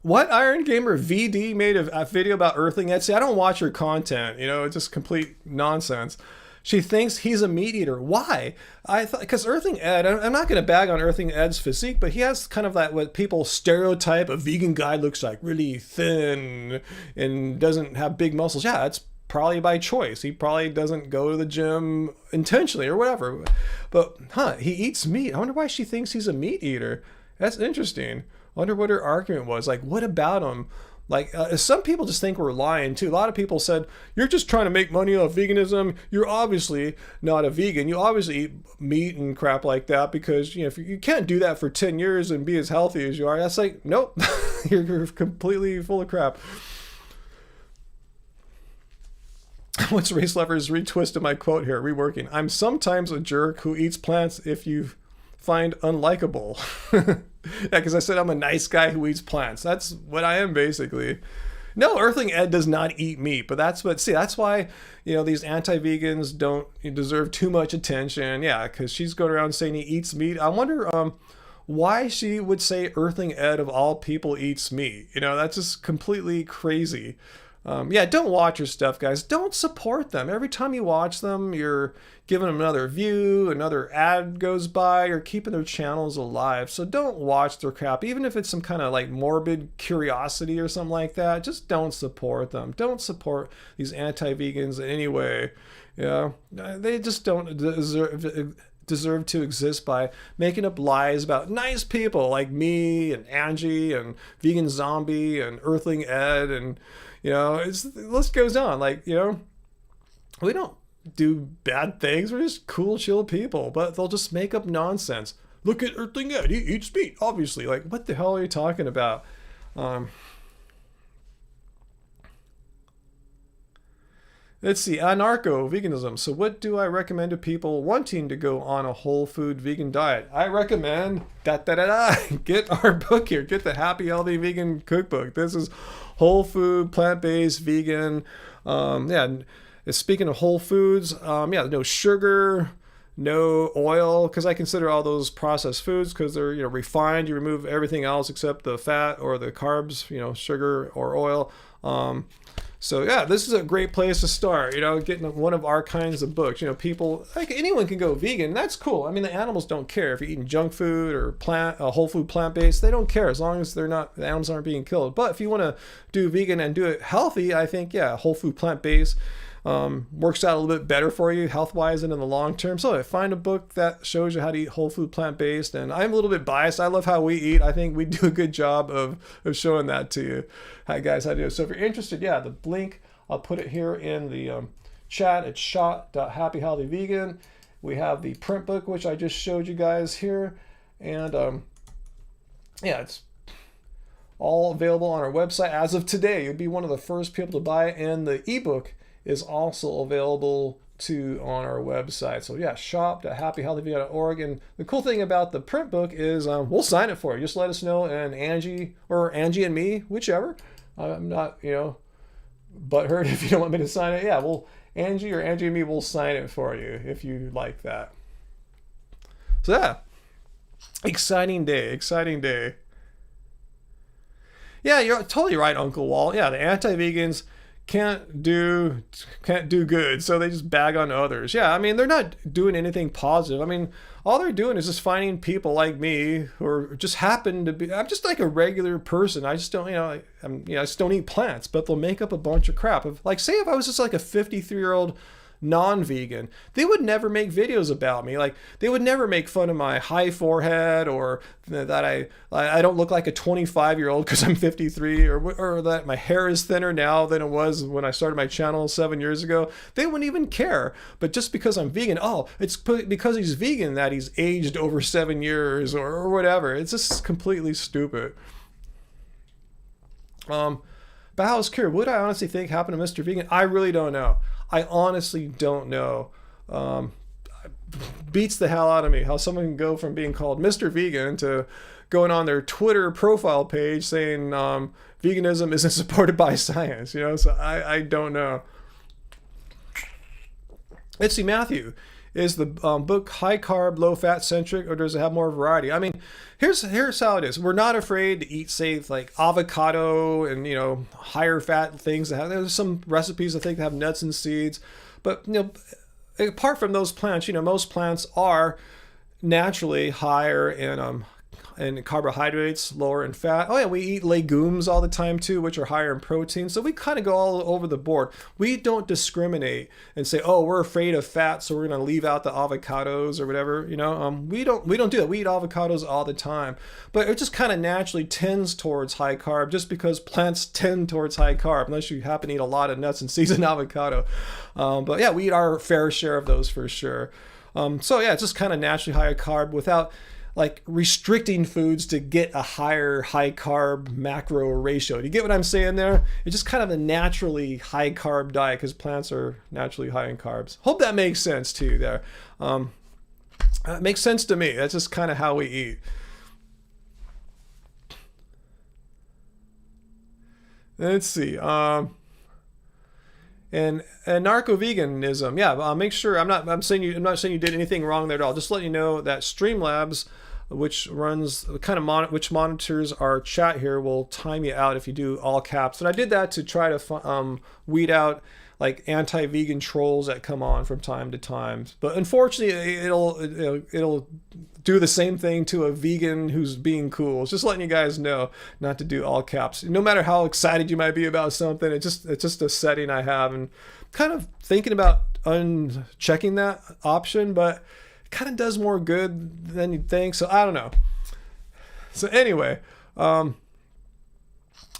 What Iron Gamer VD made a video about Earthling Ed. See, I don't watch her content. It's just complete nonsense. She thinks he's a meat eater. Why? I thought, because Earthling Ed, I'm not going to bag on Earthling Ed's physique, but he has kind of that what people stereotype a vegan guy looks like, really thin and doesn't have big muscles. Yeah, that's probably by choice. He probably doesn't go to the gym intentionally or whatever. But, he eats meat. I wonder why she thinks he's a meat eater. That's interesting. I wonder what her argument was. Like, what about him? Like, some people just think we're lying too. A lot of people said, you're just trying to make money off veganism. You're obviously not a vegan. You obviously eat meat and crap like that because, if you can't do that for 10 years and be as healthy as you are. That's like, nope, you're completely full of crap. What's Race Lovers retwisted my quote here, reworking. I'm sometimes a jerk who eats plants if you find unlikable. Yeah, because I said I'm a nice guy who eats plants. That's what I am, basically. No, Earthling Ed does not eat meat, but that's why, these anti-vegans don't deserve too much attention. Yeah, because she's going around saying he eats meat. I wonder why she would say Earthling Ed of all people eats meat. That's just completely crazy. Don't watch her stuff, guys. Don't support them. Every time you watch them, you're giving them another view, another ad goes by, you're keeping their channels alive. So don't watch their crap, even if it's some kind of like morbid curiosity or something like that. Just don't support them. Don't support these anti-vegans in any way. They just don't deserve to exist by making up lies about nice people like me and Angie and Vegan Zombie and Earthling Ed and the list goes on. We don't do bad things. We're just cool, chill people, but they'll just make up nonsense. Look at Earthling Ed. He eats meat, obviously. Like, what the hell are you talking about? Let's see, anarcho-veganism. So what do I recommend to people wanting to go on a whole food vegan diet? I recommend get our book here. Get the Happy Healthy Vegan Cookbook. This is whole food, plant-based, vegan. Speaking of whole foods, no sugar, no oil, because I consider all those processed foods because they're refined. You remove everything else except the fat or the carbs, sugar or oil. So yeah, this is a great place to start, getting one of our kinds of books. People, like anyone can go vegan. That's cool. I mean, the animals don't care if you're eating junk food or whole food plant-based. They don't care as long as the animals aren't being killed. But if you want to do vegan and do it healthy, I think, yeah, whole food plant-based works out a little bit better for you health-wise and in the long term. So find a book that shows you how to eat whole food plant-based. And I'm a little bit biased. I love how we eat. I think we do a good job of showing that to you. Hi guys, how do you do? So if you're interested, yeah, the link, I'll put it here in the chat. It's shop.happyhealthyvegan. We have the print book, which I just showed you guys here. And yeah, it's all available on our website. As of today, you'd be one of the first people to buy it. And the ebook is also available too on our website. So yeah, shop.happyhealthyvegan.org. And the cool thing about the print book is we'll sign it for you. Just let us know, and Angie and me, whichever. I'm not, butthurt if you don't want me to sign it. Yeah, Angie and me will sign it for you if you like that. So yeah, exciting day. Yeah, you're totally right, Uncle Walt. Yeah, the anti-vegans can't do good, so they just bag on others. Yeah, I mean, they're not doing anything positive. I mean, all they're doing is just finding people like me who are just happen to be. I'm just like a regular person. I just don't, I just don't eat plants, but they'll make up a bunch of crap. Like, say if I was just like a 53-year-old non-vegan, they would never make videos about me. Like, they would never make fun of my high forehead, or that I don't look like a 25-year-old because I'm 53, or that my hair is thinner now than it was when I started my channel 7 years ago. They wouldn't even care. But just because I'm vegan, it's because he's vegan that he's aged over 7 years or whatever. It's just completely stupid. Bow's Cure, would I honestly think happened to Mr. Vegan? I really don't know. I honestly don't know. Beats the hell out of me how someone can go from being called Mr. Vegan to going on their Twitter profile page saying veganism isn't supported by science. So I don't know. Let's see, Matthew. Is the book high carb, low fat centric, or does it have more variety? I mean, here's how it is. We're not afraid to eat, say, like avocado and higher fat things. There's some recipes I think that have nuts and seeds, but apart from those plants, most plants are naturally higher in carbohydrates, lower in fat. Oh yeah, we eat legumes all the time too, which are higher in protein. So we kind of go all over the board. We don't discriminate and say, oh, we're afraid of fat, so we're going to leave out the avocados or whatever. We don't do that. We eat avocados all the time, but it just kind of naturally tends towards high carb, just because plants tend towards high carb, unless you happen to eat a lot of nuts and seeds and avocado. But yeah, we eat our fair share of those for sure. So yeah, it's just kind of naturally higher carb without like restricting foods to get a higher high carb macro ratio. Do you get what I'm saying there? It's just kind of a naturally high carb diet because plants are naturally high in carbs. Hope that makes sense to you there. It makes sense to me. That's just kind of how we eat. Let's see. And narco-veganism. Yeah, make sure I'm not saying you did anything wrong there at all. Just letting you know that Streamlabs, which monitors our chat here, will time you out if you do all caps. And I did that to try to weed out like anti-vegan trolls that come on from time to time. But unfortunately, it'll do the same thing to a vegan who's being cool. It's just letting you guys know not to do all caps. No matter how excited you might be about something, it's just a setting I have, and kind of thinking about unchecking that option, but it kind of does more good than you'd think. So I don't know. So anyway,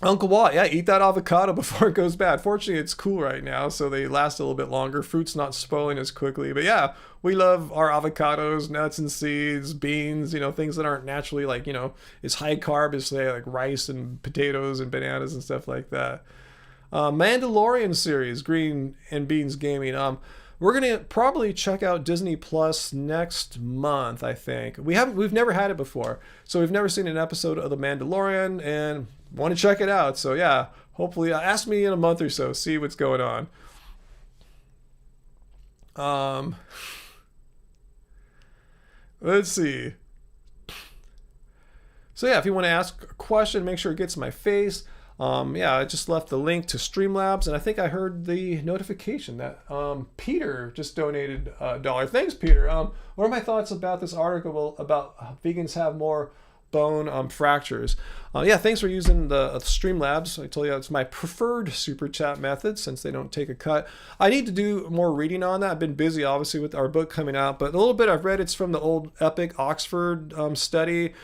Uncle Walt, yeah, eat that avocado before it goes bad. Fortunately, it's cool right now, so they last a little bit longer. Fruit's not spoiling as quickly. But yeah, we love our avocados, nuts and seeds, beans, things that aren't naturally as high carb as, say, like rice and potatoes and bananas and stuff like that. Mandalorian series, Green and Beans Gaming. We're gonna probably check out Disney Plus next month, I think. We've never had it before, so we've never seen an episode of The Mandalorian and want to check it out. So yeah, hopefully, ask me in a month or so, see what's going on. Let's see. So yeah, if you want to ask a question, make sure it gets my face. Yeah, I just left the link to Streamlabs, and I think I heard the notification that Peter just donated $1. Thanks, Peter. What are my thoughts about this article about vegans have more bone fractures? Yeah, thanks for using the Streamlabs. I told you it's my preferred super chat method since they don't take a cut. I need to do more reading on that. I've been busy, obviously, with our book coming out, but a little bit I've read, it's from the old Epic Oxford study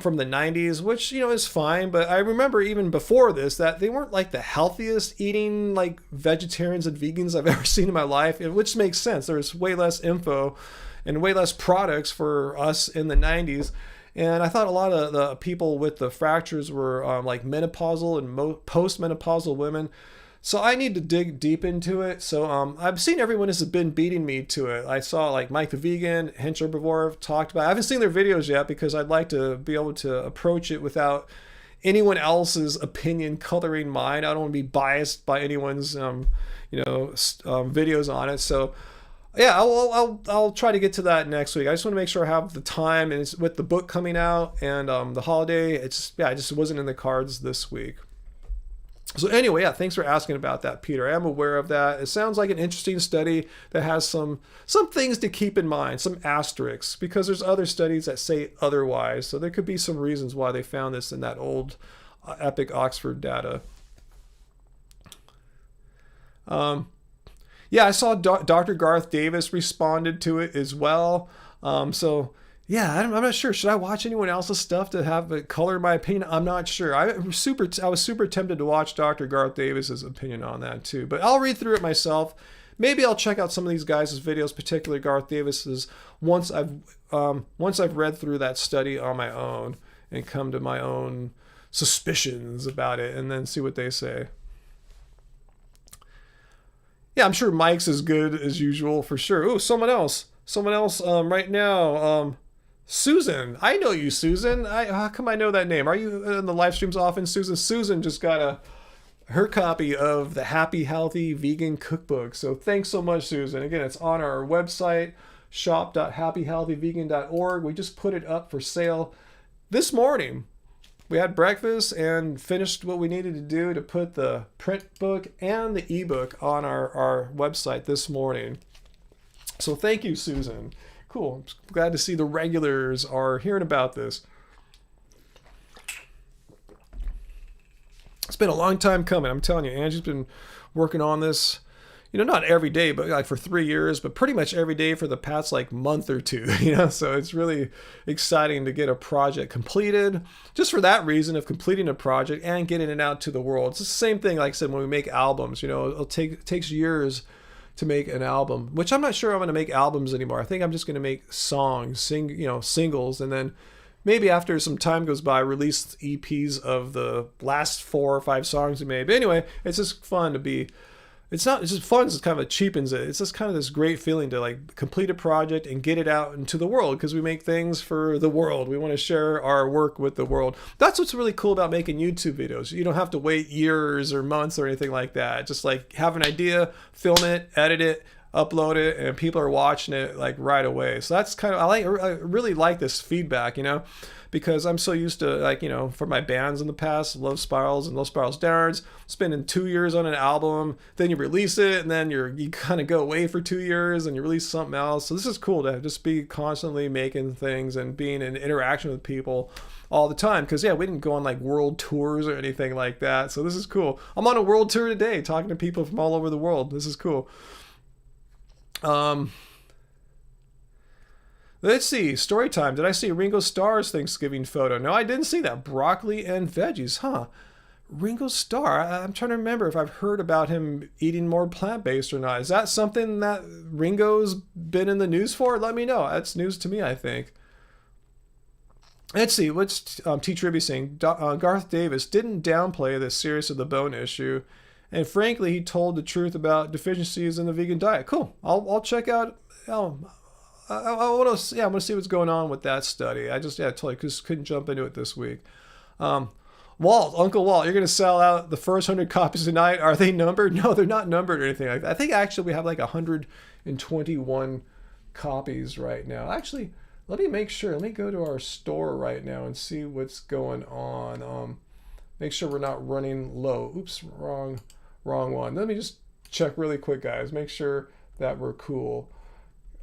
from the 90s, which, you know, is fine. But I remember even before this that they weren't like the healthiest eating like vegetarians and vegans I've ever seen in my life, which makes sense. There's way less info and way less products for us in the 90s. And I thought a lot of the people with the fractures were like menopausal and post-menopausal women. So I need to dig deep into it. So I've seen everyone has been beating me to it. I saw like Mike the Vegan, Hench Herbivore talked about it. I haven't seen their videos yet because I'd like to be able to approach it without anyone else's opinion coloring mine. I don't want to be biased by anyone's videos on it. So yeah, I'll try to get to that next week. I just want to make sure I have the time, and it's with the book coming out and the holiday. It just wasn't in the cards this week. So anyway, yeah, thanks for asking about that, Peter. I am aware of that. It sounds like an interesting study that has some things to keep in mind, some asterisks, because there's other studies that say otherwise. So there could be some reasons why they found this in that old Epic Oxford data. Yeah, I saw Dr. Garth Davis responded to it as well. So yeah, I'm not sure. Should I watch anyone else's stuff to have it color my opinion? I'm not sure. I was super tempted to watch Dr. Garth Davis's opinion on that too, but I'll read through it myself. Maybe I'll check out some of these guys' videos, particularly Garth Davis's, once I've read through that study on my own and come to my own suspicions about it, and then see what they say. Yeah, I'm sure Mike's as good as usual for sure. Oh, someone else right now. Susan, I know you, Susan. How come I know that name? Are you in the live streams often, Susan? Susan just got her copy of the Happy Healthy Vegan Cookbook. So thanks so much, Susan. Again, it's on our website, shop.happyhealthyvegan.org. We just put it up for sale this morning. We had breakfast and finished what we needed to do to put the print book and the ebook on our website this morning. So thank you, Susan. Cool. I'm glad to see the regulars are hearing about this. It's been a long time coming. I'm telling you, Angie's been working on this, not every day, but like for 3 years, but pretty much every day for the past like month or two, so it's really exciting to get a project completed just for that reason of completing a project and getting it out to the world. It's the same thing, like I said, when we make albums, it takes years to make an album, which I'm not sure I'm going to make albums anymore. I think I'm just going to make songs, singles, and then maybe after some time goes by, release EPs of the last 4 or 5 songs we made. But anyway, it's just fun to be. It's just fun. It's kind of cheapens it. It's just kind of this great feeling to like complete a project and get it out into the world, because we make things for the world. We want to share our work with the world. That's what's really cool about making YouTube videos. You don't have to wait years or months or anything like that. Just like have an idea, film it, edit it, upload it, and people are watching it like right away. So that's kind of, I really like this feedback, because I'm so used to for my bands in the past, Love Spirals and Love Spirals Downwards, spending 2 years on an album, then you release it, and then you kind of go away for 2 years and you release something else. So this is cool to just be constantly making things and being in interaction with people all the time. Because we didn't go on like world tours or anything like that. So this is cool. I'm on a world tour today, talking to people from all over the world. This is cool. Let's see. Story time. Did I see Ringo Starr's Thanksgiving photo? No, I didn't see that. Broccoli and veggies. Huh. Ringo Starr. I'm trying to remember if I've heard about him eating more plant-based or not. Is that something that Ringo's been in the news for? Let me know. That's news to me, I think. Let's see. What's T. Tribby saying? Garth Davis didn't downplay the seriousness of the bone issue. And frankly, he told the truth about deficiencies in the vegan diet. Cool. I'll check out... I want to see what's going on with that study. I totally just couldn't jump into it this week. Uncle Walt, you're going to sell out the first 100 copies tonight. Are they numbered? No, they're not numbered or anything like that. I think actually we have like 121 copies right now. Actually, let me make sure. Let me go to our store right now and see what's going on. make sure we're not running low. Oops, wrong one. Let me just check really quick, guys. Make sure that we're cool.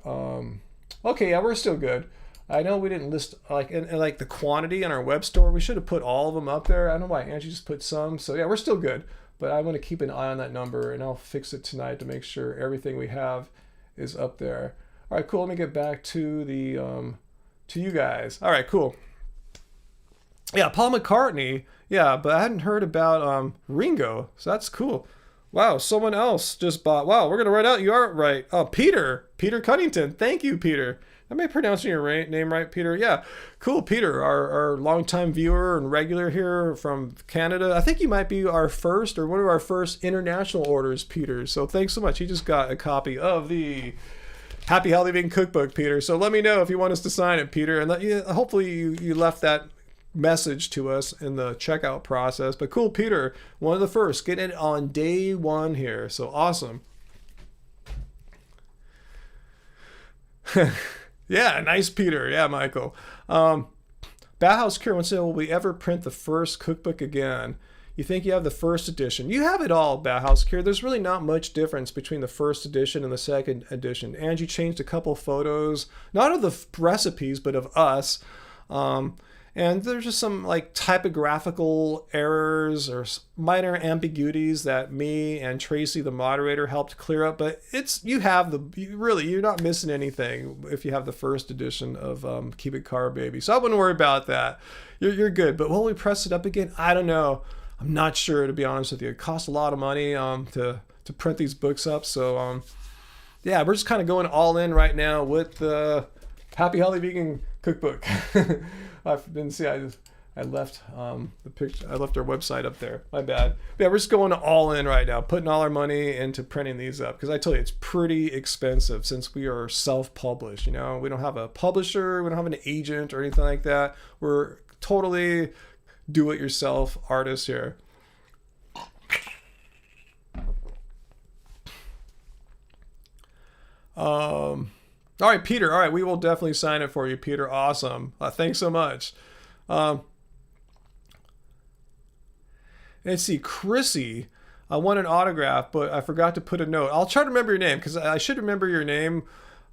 Okay, yeah, we're still good. I know we didn't list like like the quantity on our web store. We should have put all of them up there. I don't know why Angie just put some. So yeah, we're still good. But I want to keep an eye on that number, and I'll fix it tonight to make sure everything we have is up there. All right, cool. Let me get back to the to you guys. All right, cool. Yeah, Paul McCartney. Yeah, but I hadn't heard about Ringo, so that's cool. Wow, someone else just bought. Wow, we're gonna write out. You are right. Oh, Peter Cunnington. Thank you, Peter. Am I pronouncing your name right, Peter? Yeah, cool, Peter, our longtime viewer and regular here from Canada. I think you might be our first or one of our first international orders, Peter. So thanks so much. He just got a copy of the Happy Healthy Vegan Cookbook, Peter. So let me know if you want us to sign it, Peter. And hopefully you left that message to us in the checkout process. But cool, Peter, one of the first, getting it on day one here. So awesome. Yeah, nice, Peter. Yeah, Michael. Bauhaus Cure wants to know, will we ever print the first cookbook again? You think you have the first edition? You have it all, Bauhaus Cure. There's really not much difference between the first edition and the second edition. Angie changed a couple photos, not of the recipes, but of us. And there's just some like typographical errors or minor ambiguities that me and Tracy, the moderator, helped clear up. But you're not missing anything if you have the first edition of Keep It Carb Baby. So I wouldn't worry about that. You're good. But will we press it up again? I don't know. I'm not sure, to be honest with you. It costs a lot of money to print these books up. So yeah, we're just kind of going all in right now with the Happy Healthy Vegan Cookbook. I didn't see. I left the picture. I left our website up there. My bad. But yeah, we're just going all in right now, putting all our money into printing these up because I tell you it's pretty expensive since we are self-published. You know, we don't have a publisher, we don't have an agent or anything like that. We're totally do-it-yourself artists here. All right, Peter. All right, we will definitely sign it for you, Peter. Awesome. Thanks so much. Let's see, Chrissy. I want an autograph, but I forgot to put a note. I'll try to remember your name because I should remember your name.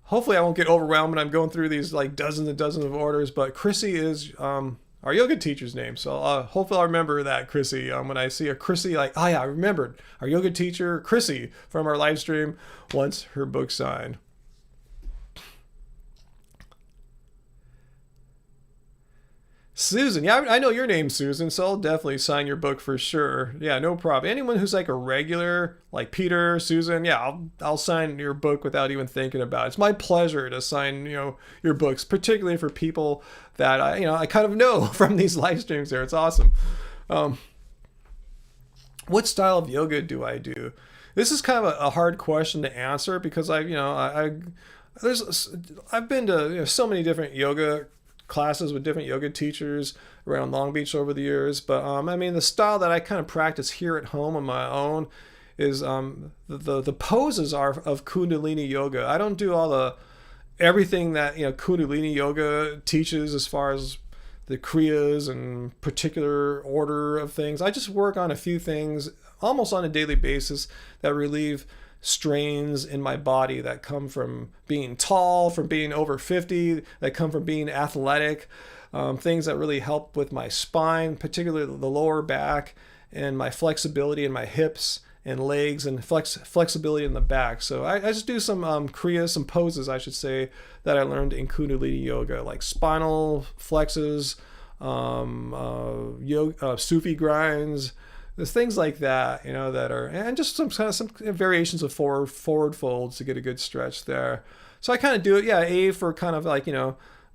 Hopefully, I won't get overwhelmed when I'm going through these like dozens and dozens of orders. But Chrissy is our yoga teacher's name, so hopefully I'll remember that, Chrissy. When I see a Chrissy, like, oh yeah, I remembered our yoga teacher, Chrissy, from our live stream, wants her book signed. Susan, yeah, I know your name, Susan, so I'll definitely sign your book for sure. Yeah, no problem. Anyone who's like a regular, like Peter, Susan, yeah, I'll sign your book without even thinking about it. It's my pleasure to sign, your books, particularly for people that I kind of know from these live streams there. It's awesome. What style of yoga do I do? This is kind of a hard question to answer because I've been to so many different yoga classes with different yoga teachers around Long Beach over the years, but the style that I kind of practice here at home on my own is the poses are of Kundalini yoga. I don't do everything that Kundalini yoga teaches as far as the kriyas and particular order of things. I just work on a few things almost on a daily basis that relieve strains in my body that come from being tall, from being over 50, that come from being athletic, things that really help with my spine, particularly the lower back, and my flexibility in my hips and legs, and flexibility in the back. So I just do some kriyas, some poses, I should say, that I learned in Kundalini yoga, like spinal flexes, Sufi grinds. There's things like that, that are, and just some variations of forward folds to get a good stretch there. So I kind of do it, A, for kind of like,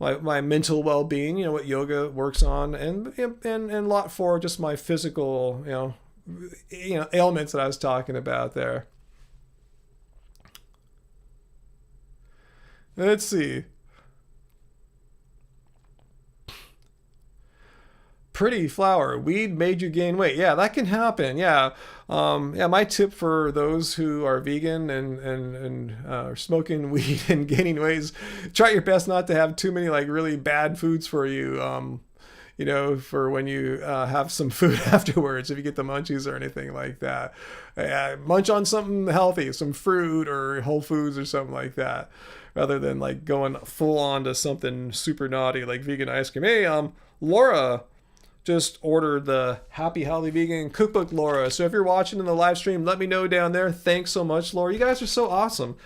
my mental well-being, what yoga works on, and a lot for just my physical, ailments that I was talking about there. Let's see. Pretty flower, weed made you gain weight. Yeah, that can happen. Yeah. My tip for those who are vegan and are smoking weed and gaining weight is try your best not to have too many like really bad foods for you. you know, for when you have some food afterwards, if you get the munchies or anything like that. Munch on something healthy, some fruit or Whole Foods or something like that, rather than like going full on to something super naughty like vegan ice cream. Hey, Laura just ordered the Happy Healthy Vegan Cookbook, Laura. So if you're watching in the live stream, let me know down there. Thanks so much, Laura. You guys are so awesome.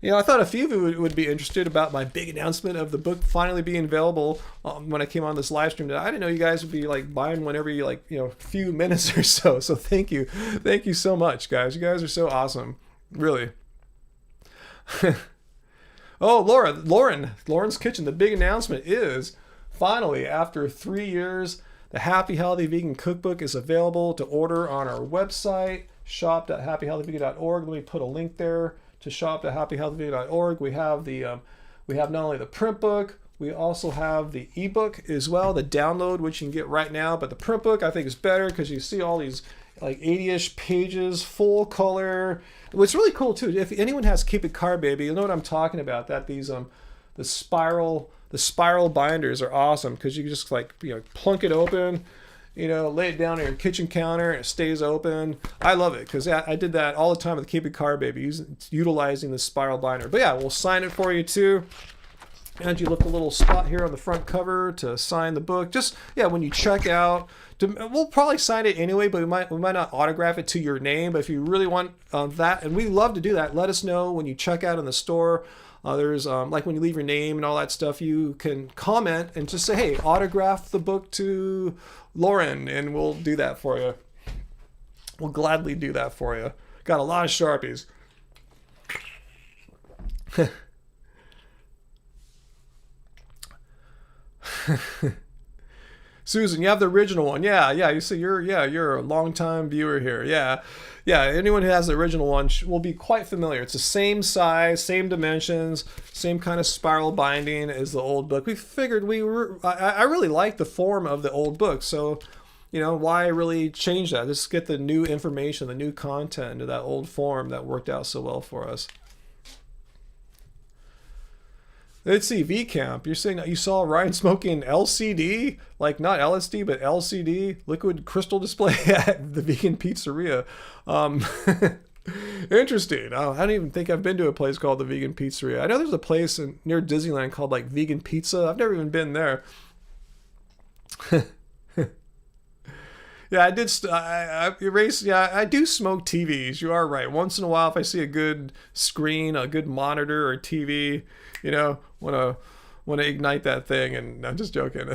You know, I thought a few of you would be interested about my big announcement of the book finally being available when I came on this live stream today. I didn't know you guys would be like buying one every like, you know, few minutes or so. So thank you. Thank you so much, guys. You guys are so awesome. Really. Oh, Lauren's Kitchen. The big announcement is finally, after 3 years, the Happy Healthy Vegan Cookbook is available to order on our website, shop.happyhealthyvegan.org. Let me put a link there to shop.happyhealthyvegan.org. We have not only the print book, we also have the ebook as well, the download, which you can get right now. But the print book I think is better because you see all these like 80-ish pages, full color. What's really cool too, if anyone has Keep It Car Baby, you'll know what I'm talking about. That these the spiral binders are awesome because you can just like, you know, plunk it open, you know, lay it down on your kitchen counter and it stays open. I love it because I did that all the time with Keep It Car Baby, utilizing the spiral binder. But yeah, we'll sign it for you too. Angie left a little spot here on the front cover to sign the book. Just, yeah, when you check out, we'll probably sign it anyway, but we might not autograph it to your name. But if you really want that, and we love to do that, let us know when you check out in the store. There's like when you leave your name and all that stuff, you can comment and just say, hey, autograph the book to Lauren, and we'll do that for you. We'll gladly do that for you. Got a lot of Sharpies. Susan, you have the original one. Yeah. You see, you're a long-time viewer here. Yeah. Anyone who has the original one will be quite familiar. It's the same size, same dimensions, same kind of spiral binding as the old book. We figured I really like the form of the old book, so you know why really change that? Just get the new information, the new content into that old form that worked out so well for us. Let's see, V-Camp, you're saying that you saw Ryan smoking LCD, like not LSD, but LCD, liquid crystal display at the vegan pizzeria. Interesting. I don't even think I've been to a place called the Vegan Pizzeria. I know there's a place near Disneyland called like Vegan Pizza. I've never even been there. Yeah, I did. I do smoke TVs. You are right. Once in a while, if I see a good screen, a good monitor or TV, you know, want to ignite that thing. And I'm just joking.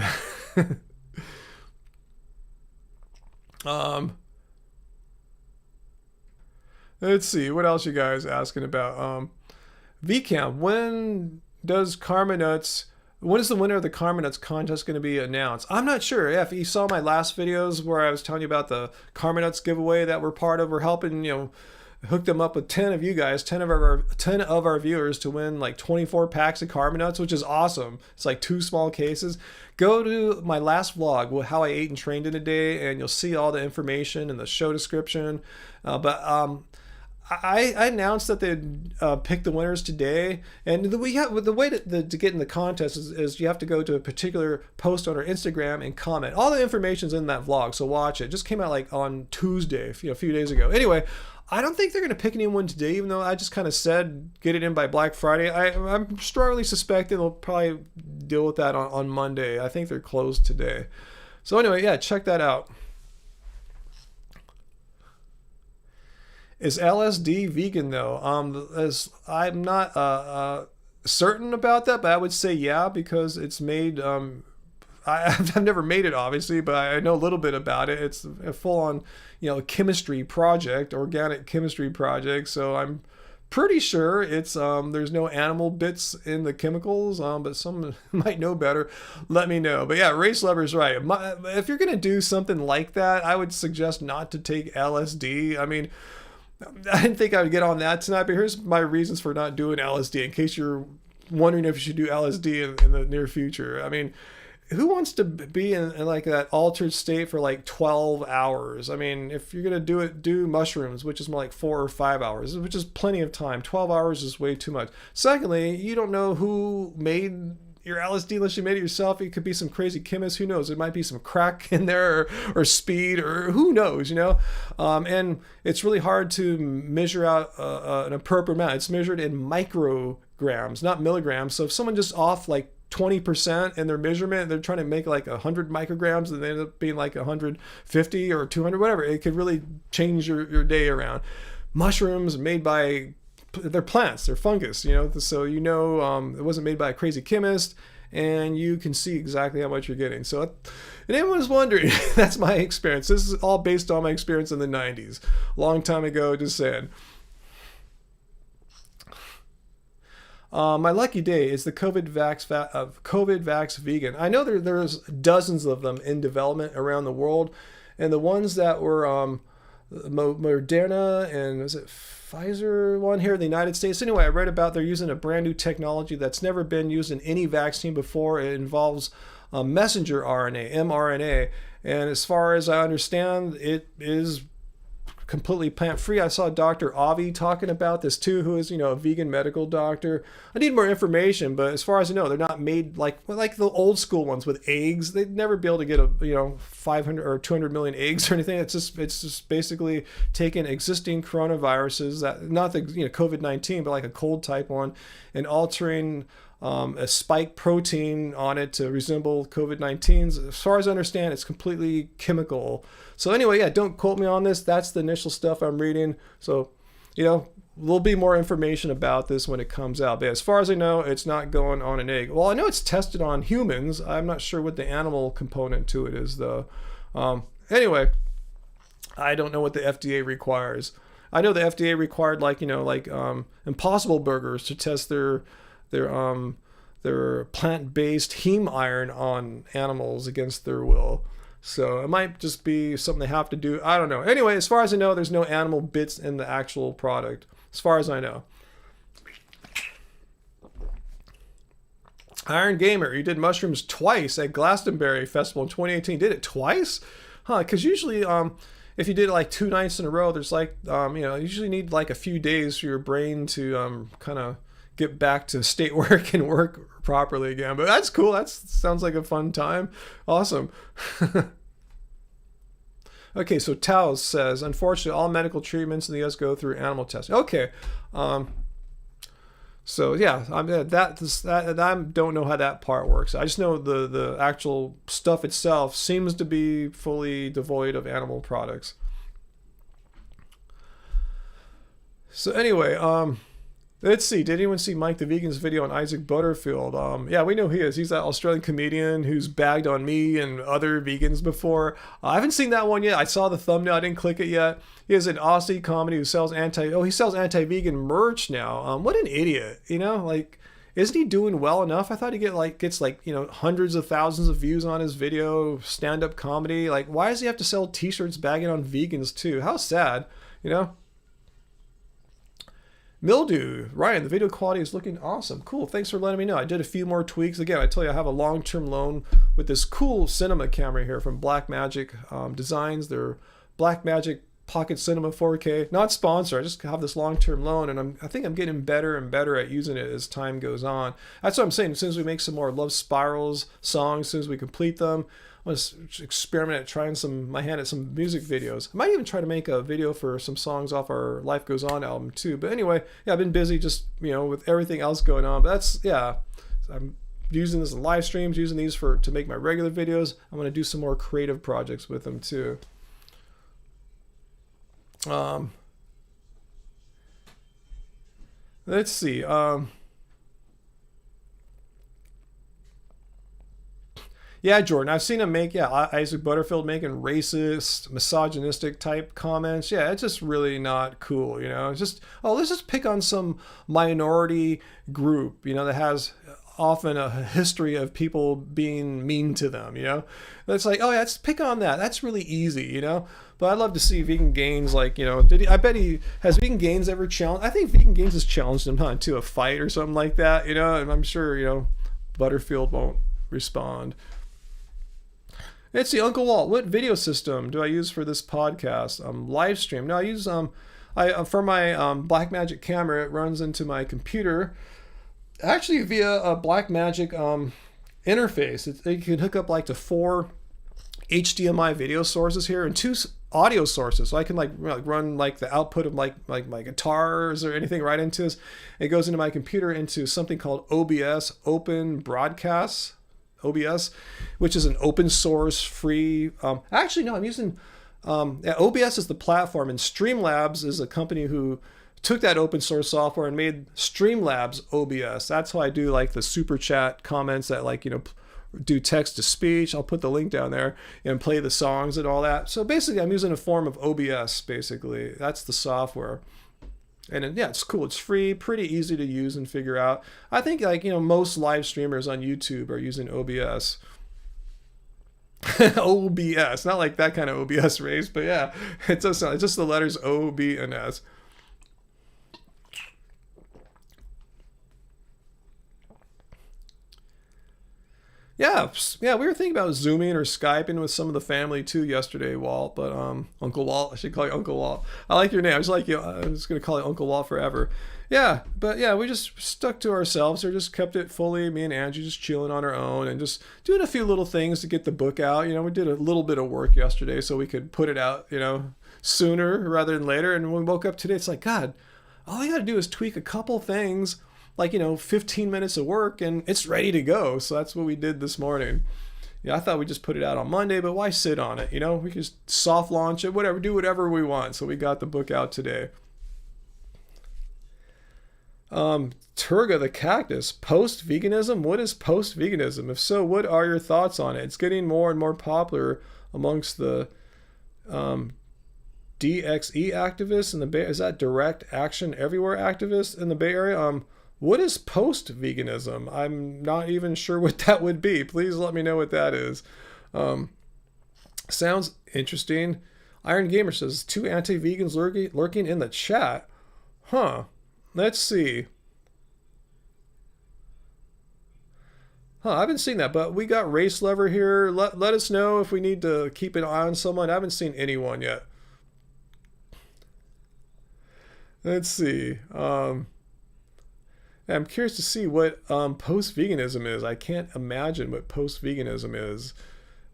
Let's see. What else you guys asking about? VCamp. When is the winner of the Karma Nuts contest going to be announced? I'm not sure. Yeah, if you saw my last videos where I was telling you about the Karma Nuts giveaway that we're part of, we're helping, you know, hook them up with 10 of you guys, 10 of our viewers to win like 24 packs of Karma Nuts, which is awesome. It's like 2 small cases. Go to my last vlog, how I ate and trained in a day, and you'll see all the information in the show description. I announced that they'd pick the winners today, and the way to get in the contest is you have to go to a particular post on our Instagram and comment. All the information's in that vlog, so watch it. It just came out like on Tuesday, a few days ago. Anyway, I don't think they're going to pick anyone today, even though I just kind of said get it in by Black Friday. I'm strongly suspecting they'll probably deal with that on Monday. I think they're closed today. So anyway, yeah, check that out. Is LSD vegan though? I'm not certain about that, but I would say yeah, because it's made. I've never made it obviously, but I know a little bit about it. It's a full-on, chemistry project, organic chemistry project. So I'm pretty sure it's there's no animal bits in the chemicals. But some might know better. Let me know. But yeah, Race Lover's right. If you're gonna do something like that, I would suggest not to take LSD. I mean, I didn't think I would get on that tonight, but here's my reasons for not doing LSD, in case you're wondering if you should do LSD in the near future. I mean, who wants to be in like that altered state for like 12 hours? I mean, if you're going to do mushrooms, which is more like 4 or 5 hours, which is plenty of time. 12 hours is way too much. Secondly, you don't know who made your LSD unless you made it yourself. It could be some crazy chemist. Who knows? There might be some crack in there or speed or who knows, and it's really hard to measure out an appropriate amount. It's measured in micrograms, not milligrams. So if someone just off like 20% in their measurement, they're trying to make like 100 micrograms and they end up being like 150 or 200, whatever. It could really change your day around. Mushrooms made by, they're plants, they're fungus, so it wasn't made by a crazy chemist, and you can see exactly how much you're getting. So if anyone's wondering, that's my experience. This is all based on my experience in the 90s, long time ago, just saying. My lucky day is the COVID Vax Vegan. I know there's dozens of them in development around the world, and the ones that were Moderna and was it Pfizer one here in the United States. Anyway, I read about they're using a brand new technology that's never been used in any vaccine before. It involves messenger RNA, mRNA, and as far as I understand, it is completely plant-free. I saw Dr. Avi talking about this too, who is, a vegan medical doctor. I need more information, but as far as I know, they're not made like the old school ones with eggs. They'd never be able to get 500 or 200 million eggs or anything. It's just basically taking existing coronaviruses, that not the COVID-19, but like a cold type one, and altering a spike protein on it to resemble COVID-19's. As far as I understand, it's completely chemical. So anyway, yeah, don't quote me on this. That's the initial stuff I'm reading. So, there'll be more information about this when it comes out. But as far as I know, it's not going on an egg. Well, I know it's tested on humans. I'm not sure what the animal component to it is, though. Anyway, I don't know what the FDA requires. I know the FDA required Impossible Burgers to test their plant-based heme iron on animals against their will. So it might just be something they have to do. I don't know. Anyway, as far as I know, there's no animal bits in the actual product, as far as I know. Iron Gamer, you did mushrooms twice at Glastonbury Festival in 2018. Did it twice? Because usually if you did it like 2 nights in a row, there's you usually need like a few days for your brain to kind of get back to state where it can work properly again. But that's cool. That sounds like a fun time. Awesome. Okay, so Taos says, unfortunately, all medical treatments in the U.S. go through animal testing. Okay. So yeah, I don't know how that part works. I just know the actual stuff itself seems to be fully devoid of animal products. So anyway, let's see. Did anyone see Mike the Vegan's video on Isaac Butterfield? Yeah, we know who he is. He's that Australian comedian who's bagged on me and other vegans before. I haven't seen that one yet. I saw the thumbnail. I didn't click it yet. He is an Aussie comedy who sells anti-vegan merch now. What an idiot. Isn't he doing well enough? I thought he gets hundreds of thousands of views on his video, stand-up comedy. Why does he have to sell t-shirts bagging on vegans too? How sad, Mildew, Ryan, the video quality is looking awesome. Cool, thanks for letting me know. I did a few more tweaks. Again, I tell you, I have a long-term loan with this cool cinema camera here from Blackmagic Designs. They're Blackmagic Pocket Cinema 4K. Not sponsored, I just have this long-term loan, and I think I'm getting better and better at using it as time goes on. That's what I'm saying. As soon as we make some more Love Spirals songs, as soon as we complete them, I'm going to experiment at trying my hand at some music videos. I might even try to make a video for some songs off our Life Goes On album too. But anyway, yeah, I've been busy just, with everything else going on. But I'm using this in live streams, using these to make my regular videos. I'm going to do some more creative projects with them too. Let's see. Yeah, Jordan, I've seen him make, Isaac Butterfield making racist, misogynistic type comments. Yeah, it's just really not cool, It's just, let's just pick on some minority group, that has often a history of people being mean to them, It's like, oh yeah, let's pick on that. That's really easy, But I'd love to see Vegan Gains, I bet has Vegan Gains ever challenged, I think Vegan Gains has challenged him to a fight or something like that, and I'm sure, Butterfield won't respond. Let's see, Uncle Walt, what video system do I use for this podcast? Live stream. No, I use for my Blackmagic camera. It runs into my computer, actually via a Blackmagic interface. You can hook up like to 4 HDMI video sources here and 2 audio sources, so I can like run like the output of like my guitars or anything right into this. It goes into my computer into something called OBS, Open Broadcast, OBS, which is an open source free. Actually, no, I'm using OBS is the platform, and Streamlabs is a company who took that open source software and made Streamlabs OBS. That's how I do like the super chat comments that like, you know, do text to speech. I'll put the link down there and play the songs and all that. So basically I'm using a form of OBS basically. That's the software. And yeah, it's cool. It's free, pretty easy to use and figure out. I think like, you know, most live streamers on YouTube are using OBS. OBS, not like that kind of OBS race, but yeah, it does sound, it's just the letters O, B, and S. Yeah, we were thinking about Zooming or Skyping with some of the family too yesterday, Walt. But Uncle Walt, I should call you Uncle Walt. I like your name. I just like you. I'm just gonna call you Uncle Walt forever. Yeah, but yeah, we just stuck to ourselves or just kept it fully. Me and Angie just chilling on our own and just doing a few little things to get the book out. You know, we did a little bit of work yesterday so we could put it out, you know, sooner rather than later. And when we woke up today, it's like, God, all I got to do is tweak a couple things, like, you know, 15 minutes of work and it's ready to go. So that's what we did this morning. Yeah, I thought we'd just put it out on Monday, but why sit on it? You know, we could just soft launch it, whatever, do whatever we want. So we got the book out today. Turga the Cactus, post-veganism? What is post-veganism? If so, what are your thoughts on it? It's getting more and more popular amongst the DXE activists in the Bay. Is that direct action everywhere activists in the Bay Area? What is post-veganism? I'm not even sure what that would be. Please let me know what that is. Sounds interesting. Iron Gamer says 2 anti-vegans lurking in the chat. Huh. Let's see. Huh, I haven't seen that, but we got Race Lover here. Let us know if we need to keep an eye on someone. I haven't seen anyone yet. Let's see. I'm curious to see what post-veganism is. I can't imagine what post-veganism is.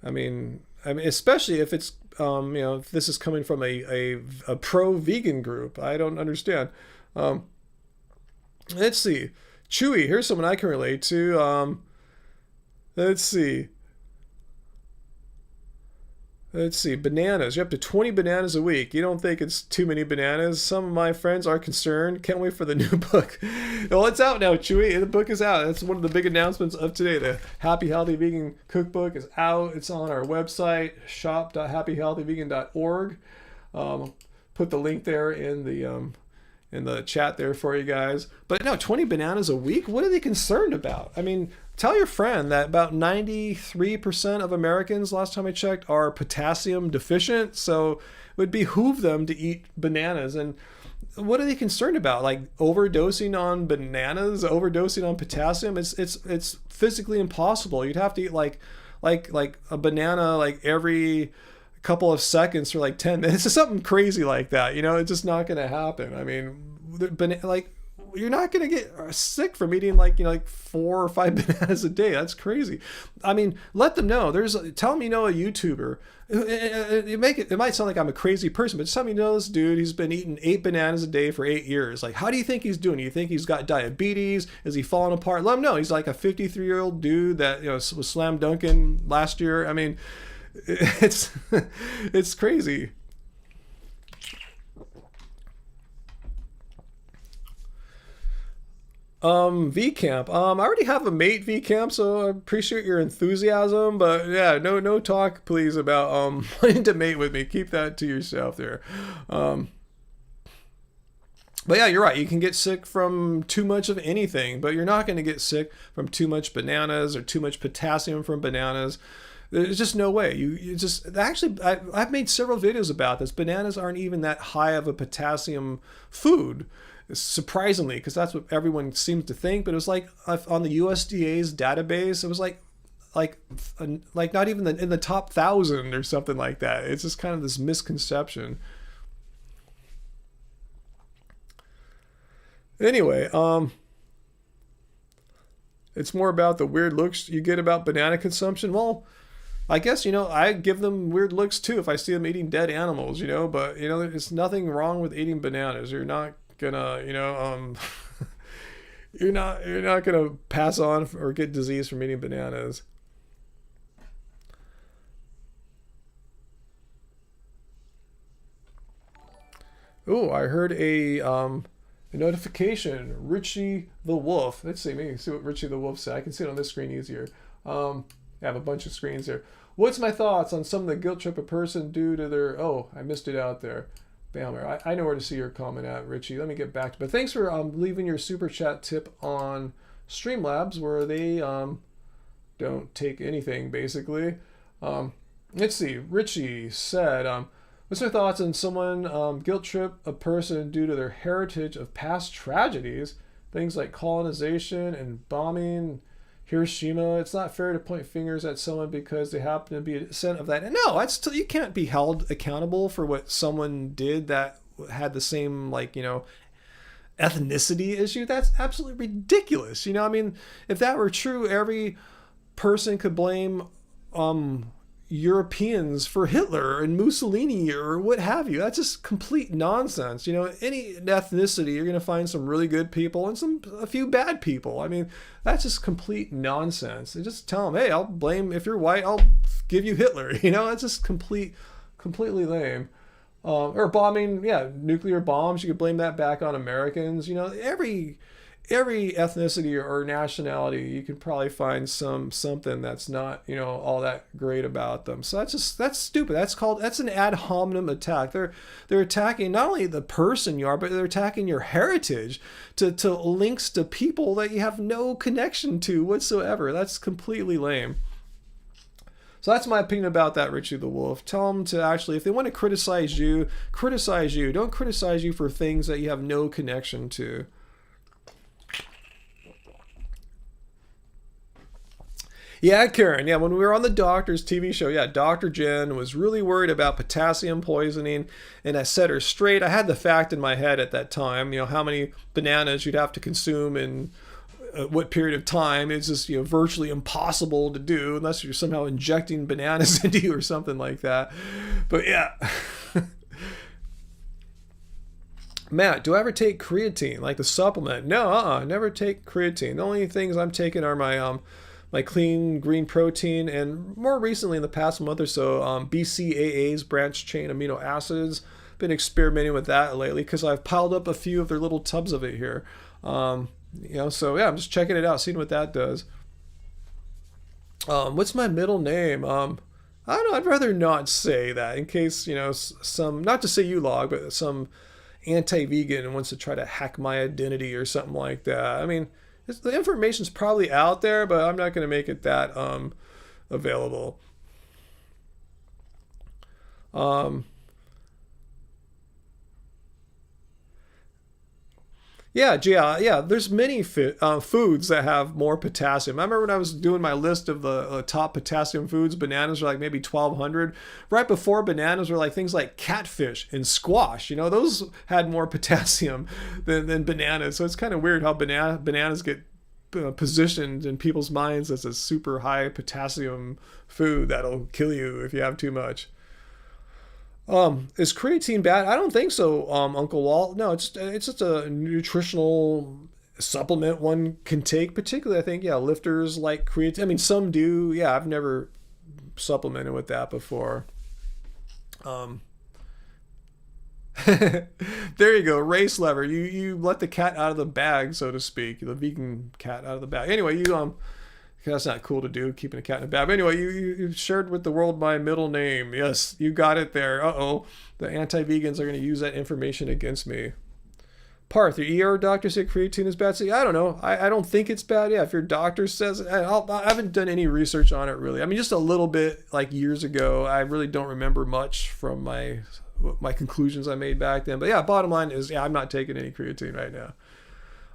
I mean, especially if it's you know, if this is coming from a pro-vegan group. I don't understand. Let's see. Chewy, here's someone I can relate to. Let's see. Bananas. You're up to 20 bananas a week. You don't think it's too many bananas? Some of my friends are concerned. Can't wait for the new book. Well, it's out now, Chewy. The book is out. That's one of the big announcements of today. The Happy Healthy Vegan Cookbook is out. It's on our website, shop.happyhealthyvegan.org. Put the link there in the chat there for you guys. But no, 20 bananas a week? What are they concerned about? I mean, tell your friend that about 93% of Americans, last time I checked, are potassium deficient. So it would behoove them to eat bananas. And what are they concerned about? Like overdosing on bananas, overdosing on potassium? It's physically impossible. You'd have to eat like a banana like every couple of seconds for like 10 minutes. It's something crazy like that. You know, it's just not going to happen. I mean, like, you're not going to get sick from eating like, you know, like 4 or 5 bananas a day. That's crazy. I mean, let them know. Tell them you know a YouTuber. It might sound like I'm a crazy person, but just tell me you know this dude. He's been eating 8 bananas a day for 8 years. Like, how do you think he's doing? You think he's got diabetes? Is he falling apart? Let him know. He's like a 53-year-old dude that, you know, was slam dunking last year. I mean, it's crazy. V Camp. I already have a mate, V Camp, so I appreciate your enthusiasm, but yeah, no talk please about wanting to mate with me. Keep that to yourself there. But yeah, you're right. You can get sick from too much of anything, but you're not going to get sick from too much bananas or too much potassium from bananas. There's just no way. You just actually, I've made several videos about this. Bananas aren't even that high of a potassium food, surprisingly, because that's what everyone seems to think. But it was like on the USDA's database, it was like not even in the top 1,000 or something like that. It's just kind of this misconception. Anyway, it's more about the weird looks you get about banana consumption. Well, I guess, I give them weird looks too if I see them eating dead animals, but, there's nothing wrong with eating bananas. You're not gonna, you're not gonna pass on or get disease from eating bananas. Oh, I heard a notification. Richie the Wolf. Let's see what Richie the Wolf said. I can see it on this screen easier. I have a bunch of screens here. What's my thoughts on some of the guilt trip a person due to their... Oh, I missed it out there. Bammer. I know where to see your comment at, Richie. Let me get back to it. But thanks for leaving your super chat tip on Streamlabs, where they don't take anything, basically. Let's see. Richie said... what's your thoughts on someone guilt trip a person due to their heritage of past tragedies, things like colonization and bombing Hiroshima? It's not fair to point fingers at someone because they happen to be a descendant of that. And no, you can't be held accountable for what someone did that had the same, ethnicity issue. That's absolutely ridiculous. If that were true, every person could blame Europeans for Hitler and Mussolini or what have you. That's just complete nonsense. Any ethnicity, you're going to find some really good people and a few bad people. That's just complete nonsense. And just tell them, hey, I'll blame, if you're white, I'll give you Hitler. That's just completely lame. Or bombing, nuclear bombs, you could blame that back on Americans. Every ethnicity or nationality, you can probably find something that's not, all that great about them. So that's stupid. That's an ad hominem attack. They're attacking not only the person you are, but they're attacking your heritage to links to people that you have no connection to whatsoever. That's completely lame. So that's my opinion about that, Richie the Wolf. Tell them to actually, if they want to criticize you. Don't criticize you for things that you have no connection to. Yeah, Karen. Yeah, when we were on the doctor's TV show, Dr. Jen was really worried about potassium poisoning, and I set her straight. I had the fact in my head at that time, how many bananas you'd have to consume in what period of time. It's just, virtually impossible to do unless you're somehow injecting bananas into you or something like that. But yeah. Matt, do I ever take creatine, like the supplement? No, never take creatine. The only things I'm taking are my clean green protein, and more recently in the past month or so, BCAAs, branched chain amino acids. Been experimenting with that lately because I've piled up a few of their little tubs of it here. So yeah, I'm just checking it out, seeing what that does. What's my middle name? I don't know, I'd rather not say that in case, some, not to say you log, but some anti-vegan wants to try to hack my identity or something like that. The information's probably out there, but I'm not going to make it that available. Yeah. There's many foods that have more potassium. I remember when I was doing my list of the top potassium foods, bananas were like maybe 1,200. Right before bananas were like things like catfish and squash. Those had more potassium than bananas. So it's kind of weird how bananas get positioned in people's minds as a super high potassium food that'll kill you if you have too much. Is creatine bad? I don't think so, Uncle Walt. No, it's just a nutritional supplement one can take. Particularly, I think, lifters like creatine. Some do. Yeah, I've never supplemented with that before. There you go, race lever. You let the cat out of the bag, so to speak. The vegan cat out of the bag. Anyway, that's not cool to do, keeping a cat in a bag. But anyway, you shared with the world my middle name. Yes, you got it there. The anti-vegans are going to use that information against me. Parth, your ER doctor said creatine is bad. So I don't know. I don't think it's bad. Yeah, if your doctor says it, I haven't done any research on it really. Just a little bit, like years ago. I really don't remember much from my conclusions I made back then. But yeah, bottom line is, I'm not taking any creatine right now.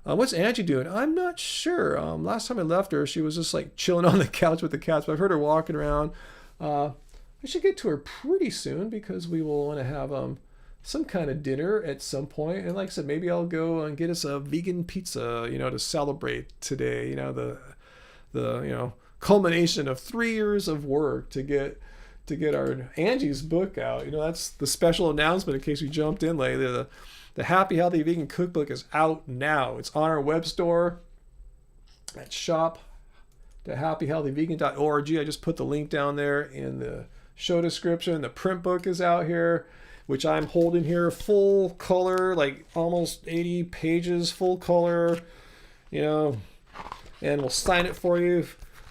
What's Angie doing? I'm not sure. Last time I left her, she was just like chilling on the couch with the cats. But I've heard her walking around. I should get to her pretty soon because we will want to have some kind of dinner at some point. And like I said, maybe I'll go and get us a vegan pizza, to celebrate today. the culmination of 3 years of work to get our Angie's book out. That's the special announcement in case you jumped in late. The Happy Healthy Vegan Cookbook is out now. It's on our web store at shop.happyhealthyvegan.org. I just put the link down there in the show description. The print book is out here, which I'm holding here, full color, like almost 80 pages, full color, and we'll sign it for you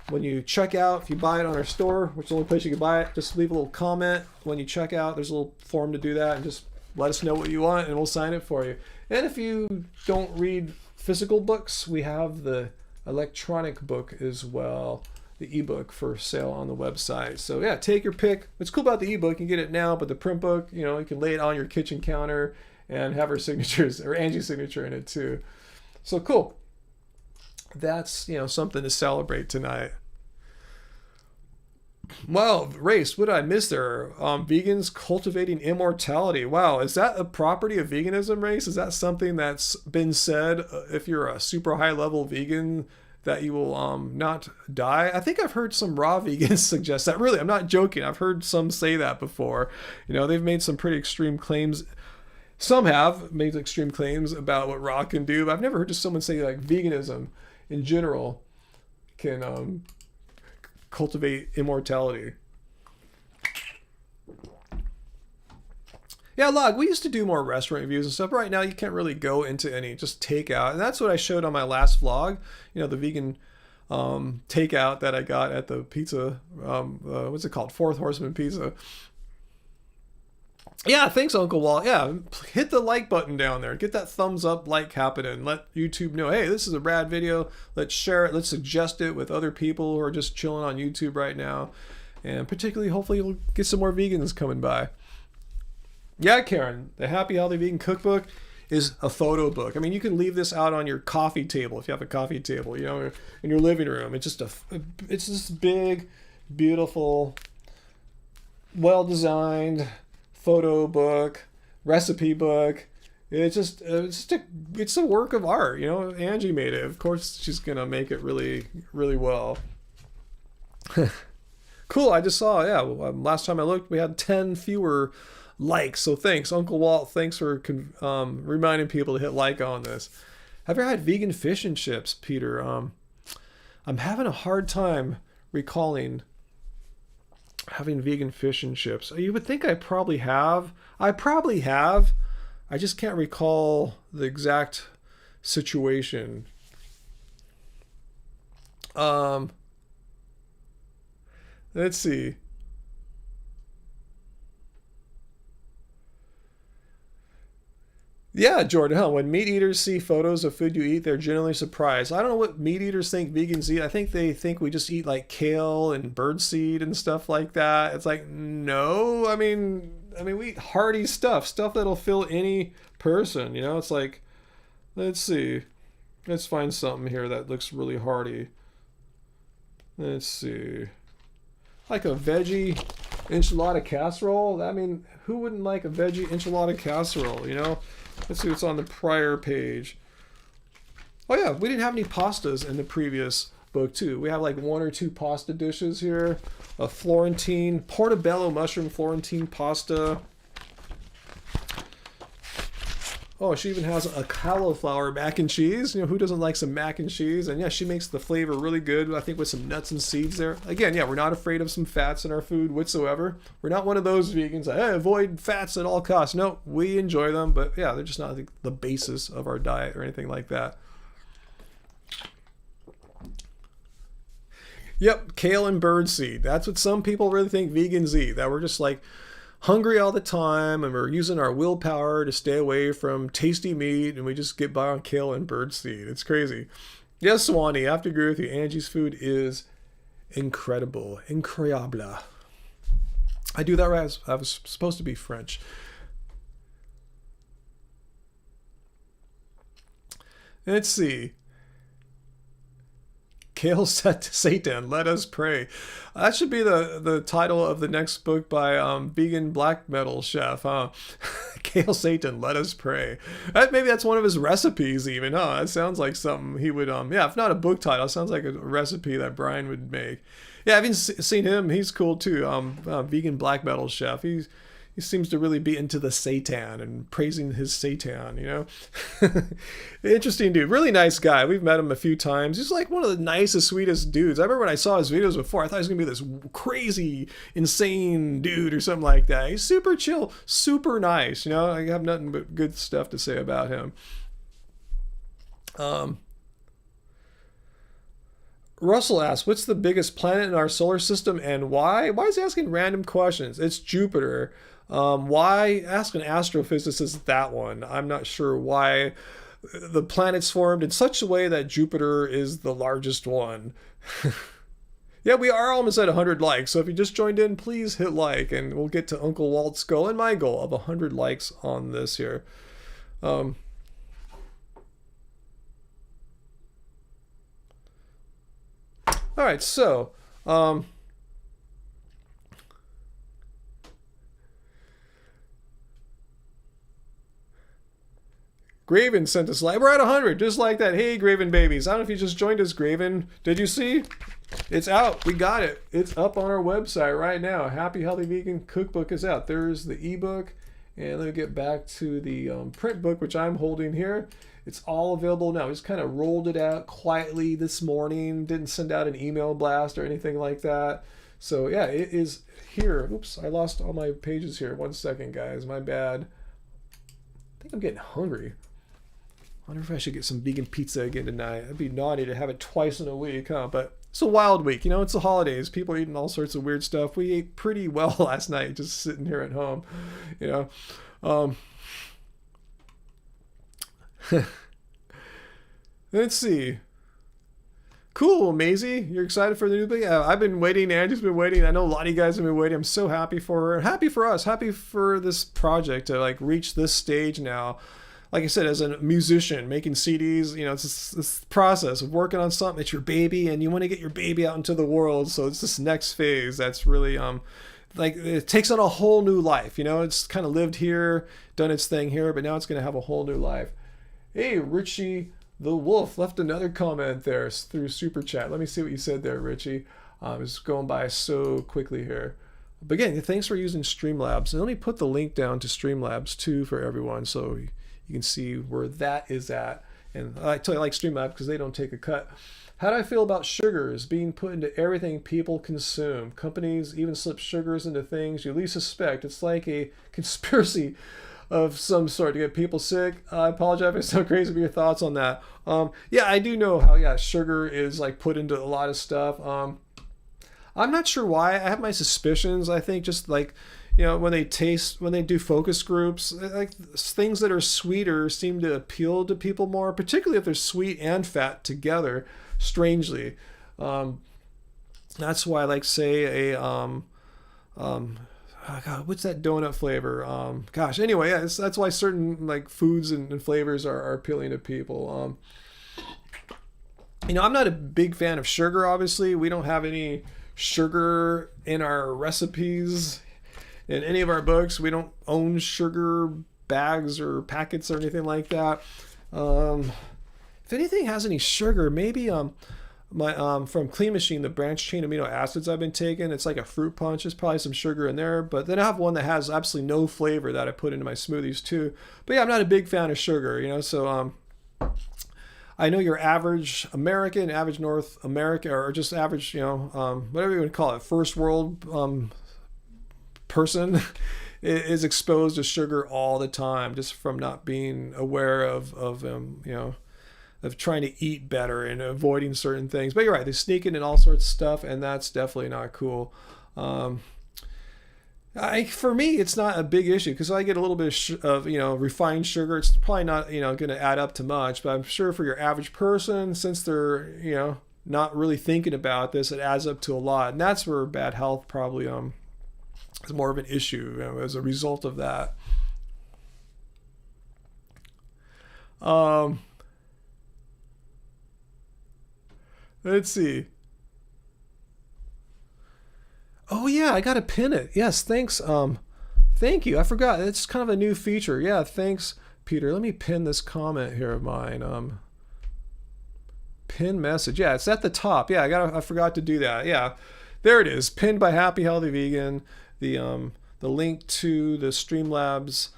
when you check out. If you buy it on our store, which is the only place you can buy it, just leave a little comment when you check out. There's a little form to do that, and just let us know what you want and we'll sign it for you. And if you don't read physical books, we have the electronic book as well, the ebook, for sale on the website. So yeah, take your pick. What's cool about the ebook, you can get it now, but the print book, you can lay it on your kitchen counter and have her signatures or Angie's signature in it too. So cool. That's something to celebrate tonight. Wow, Race, what did I miss there? Vegans cultivating immortality. Wow, is that a property of veganism, Race? Is that something that's been said if you're a super high level vegan, that you will not die? I think I've heard some raw vegans suggest that. Really, I'm not joking. I've heard some say that before. They've made some pretty extreme claims. Some have made extreme claims about what raw can do, but I've never heard just someone say like veganism in general can cultivate immortality. Yeah, Log, we used to do more restaurant reviews and stuff. Right now, you can't really go into any, just takeout. And that's what I showed on my last vlog. The vegan takeout that I got at the pizza, what's it called? Fourth Horseman Pizza. Yeah, thanks, Uncle Walt. Yeah, hit the like button down there. Get that thumbs up like happening. Let YouTube know, hey, this is a rad video. Let's share it. Let's suggest it with other people who are just chilling on YouTube right now. And particularly, hopefully, you'll get some more vegans coming by. Yeah, Karen, the Happy Healthy Vegan Cookbook is a photo book. I mean, you can leave this out on your coffee table if you have a coffee table, in your living room. It's this big, beautiful, well-designed photo book, recipe book. It's a work of art. Angie made it. Of course, she's gonna make it really, really well. Cool. I just saw. Yeah, last time I looked, we had 10 fewer likes. So thanks, Uncle Walt. Thanks for reminding people to hit like on this. Have you ever had vegan fish and chips, Peter? I'm having a hard time recalling having vegan fish and chips. You would think I probably have. I probably have. I just can't recall the exact situation. Let's see. Yeah, Jordan, when meat eaters see photos of food you eat, they're generally surprised. I don't know what meat eaters think vegans eat. I think they think we just eat like kale and birdseed and stuff like that. It's like, no. I mean, we eat hearty stuff that'll fill any person. It's like, let's see. Let's find something here that looks really hearty. Let's see. Like a veggie enchilada casserole. I mean, who wouldn't like a veggie enchilada casserole, Let's see what's on the prior page. Oh yeah, we didn't have any pastas in the previous book too. We have like 1 or 2 pasta dishes here. A Florentine, portobello mushroom Florentine pasta. Oh, she even has a cauliflower mac and cheese. Who doesn't like some mac and cheese? And yeah, she makes the flavor really good, I think, with some nuts and seeds there. Again, yeah, we're not afraid of some fats in our food whatsoever. We're not one of those vegans that, hey, avoid fats at all costs. No, we enjoy them, but yeah, they're just not the basis of our diet or anything like that. Yep, kale and birdseed. That's what some people really think vegans eat. That we're just like hungry all the time and we're using our willpower to stay away from tasty meat and we just get by on kale and birdseed. It's crazy. Yes, Swanee, I have to agree with you. Angie's food is incredible. Incroyable. I do that right. I was supposed to be French. Let's see. Kale set to Satan, let us pray. That should be the title of the next book by vegan black metal chef, huh? Kale Satan, let us pray. Maybe that's one of his recipes even, huh? It sounds like something he would, yeah, if not a book title, it sounds like a recipe that Brian would make. Yeah, I've even seen him. He's cool too. Vegan black metal chef. He seems to really be into the Satan and praising his Satan, you know? Interesting dude. Really nice guy. We've met him a few times. He's like one of the nicest, sweetest dudes. I remember when I saw his videos before, I thought he was going to be this crazy, insane dude or something like that. He's super chill, super nice, you know? I have nothing but good stuff to say about him. Russell asks, what's the biggest planet in our solar system and why? Why is he asking random questions? It's Jupiter. Why ask an astrophysicist that one? I'm not sure why the planets formed in such a way that Jupiter is the largest one. Yeah, we are almost at 100 likes. So if you just joined in, please hit like and we'll get to Uncle Walt's goal and my goal of 100 likes on this here. All right, so Graven sent us like, we're at 100, just like that. Hey, Graven babies. I don't know if you just joined us, Graven. Did you see? It's out. We got it. It's up on our website right now. Happy Healthy Vegan Cookbook is out. There's the ebook. And let me get back to the print book, which I'm holding here. It's all available now. We just kind of rolled it out quietly this morning. Didn't send out an email blast or anything like that. So yeah, it is here. Oops, I lost all my pages here. 1 second, guys. My bad. I think I'm getting hungry. I wonder if I should get some vegan pizza again tonight. It'd be naughty to have it twice in a week, huh? But it's a wild week. You know, it's the holidays. People are eating all sorts of weird stuff. We ate pretty well last night just sitting here at home, you know. Let's see. Cool, Maisie. You're excited for the new book? Yeah, I've been waiting. Angie's been waiting. I know a lot of you guys have been waiting. I'm so happy for her. Happy for us. Happy for this project to like reach this stage now. Like I said, as a musician making CDs, you know, it's this process of working on something. It's your baby, and you want to get your baby out into the world. So it's this next phase that's really like it takes on a whole new life. You know, it's kind of lived here, done its thing here, but now it's going to have a whole new life. Hey, Richie the Wolf left another comment there through Super Chat. Let me see what you said there, Richie. It's going by so quickly here. But again, thanks for using Streamlabs. And let me put the link down to Streamlabs too for everyone, so you can see where that is at. And I tell you, I like Streamlabs because they don't take a cut. How do I feel about sugars being put into everything people consume? Companies even slip sugars into things you least suspect. It's like a conspiracy of some sort to get people sick. I apologize if I sound crazy, but your thoughts on that? Yeah, I do know how, yeah, sugar is like put into a lot of stuff. I'm not sure why. I have my suspicions. I think just like, you know, when they do focus groups, like things that are sweeter seem to appeal to people more, particularly if they're sweet and fat together, strangely. That's why I like, say, a, God, what's that donut flavor? Gosh, anyway, yeah, that's why certain like foods and flavors are appealing to people. You know, I'm not a big fan of sugar, obviously. We don't have any sugar in our recipes. In any of our books, we don't own sugar bags or packets or anything like that. If anything has any sugar, maybe my from Clean Machine, the branched chain amino acids I've been taking, it's like a fruit punch. There's probably some sugar in there, but then I have one that has absolutely no flavor that I put into my smoothies too. But yeah, I'm not a big fan of sugar, you know. So I know your average American, average North America, or just average, you know, whatever you would call it, first world person is exposed to sugar all the time, just from not being aware of you know, of trying to eat better and avoiding certain things. But you're right, they sneak it in all sorts of stuff, and that's definitely not cool. For me, it's not a big issue because I get a little bit of you know, refined sugar. It's probably not, you know, going to add up to much, but I'm sure for your average person, since they're, you know, not really thinking about this, it adds up to a lot, and that's where bad health probably is more of an issue, you know, as a result of that. Let's see. Oh yeah, I gotta pin it. Yes, thanks. Thank you. I forgot. It's kind of a new feature. Yeah, thanks, Peter. Let me pin this comment here of mine. Pin message. Yeah, it's at the top. Yeah, I forgot to do that. Yeah, there it is. Pinned by Happy Healthy Vegan. The link to the Streamlabs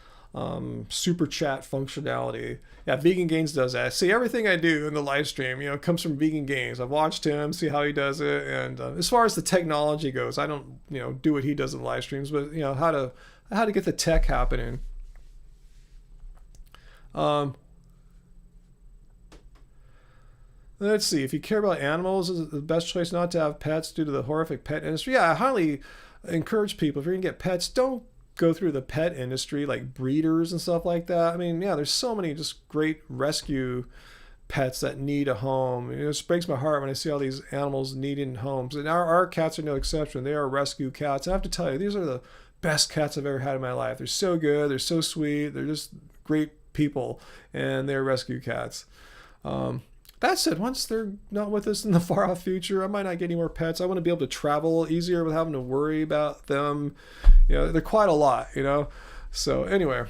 super chat functionality. Yeah, Vegan Gains does that. See, everything I do in the live stream, comes from Vegan Gains. I've watched him, see how he does it, and as far as the technology goes, I don't, do what he does in the live streams, but how to get the tech happening. Let's see. If you care about animals, is it the best choice not to have pets due to the horrific pet industry? Yeah, I highly encourage people, if you're gonna get pets, don't go through the pet industry like breeders and stuff like that. I mean, yeah, there's so many just great rescue pets that need a home. It just breaks my heart when I see all these animals needing homes. And our cats are no exception. They are rescue cats. And I have to tell you, these are the best cats I've ever had in my life. They're so good. They're so sweet. They're just great people. And they're rescue cats. That said, once they're not with us in the far off future, I might not get any more pets. I want to be able to travel easier without having to worry about them. They're quite a lot, So anyway.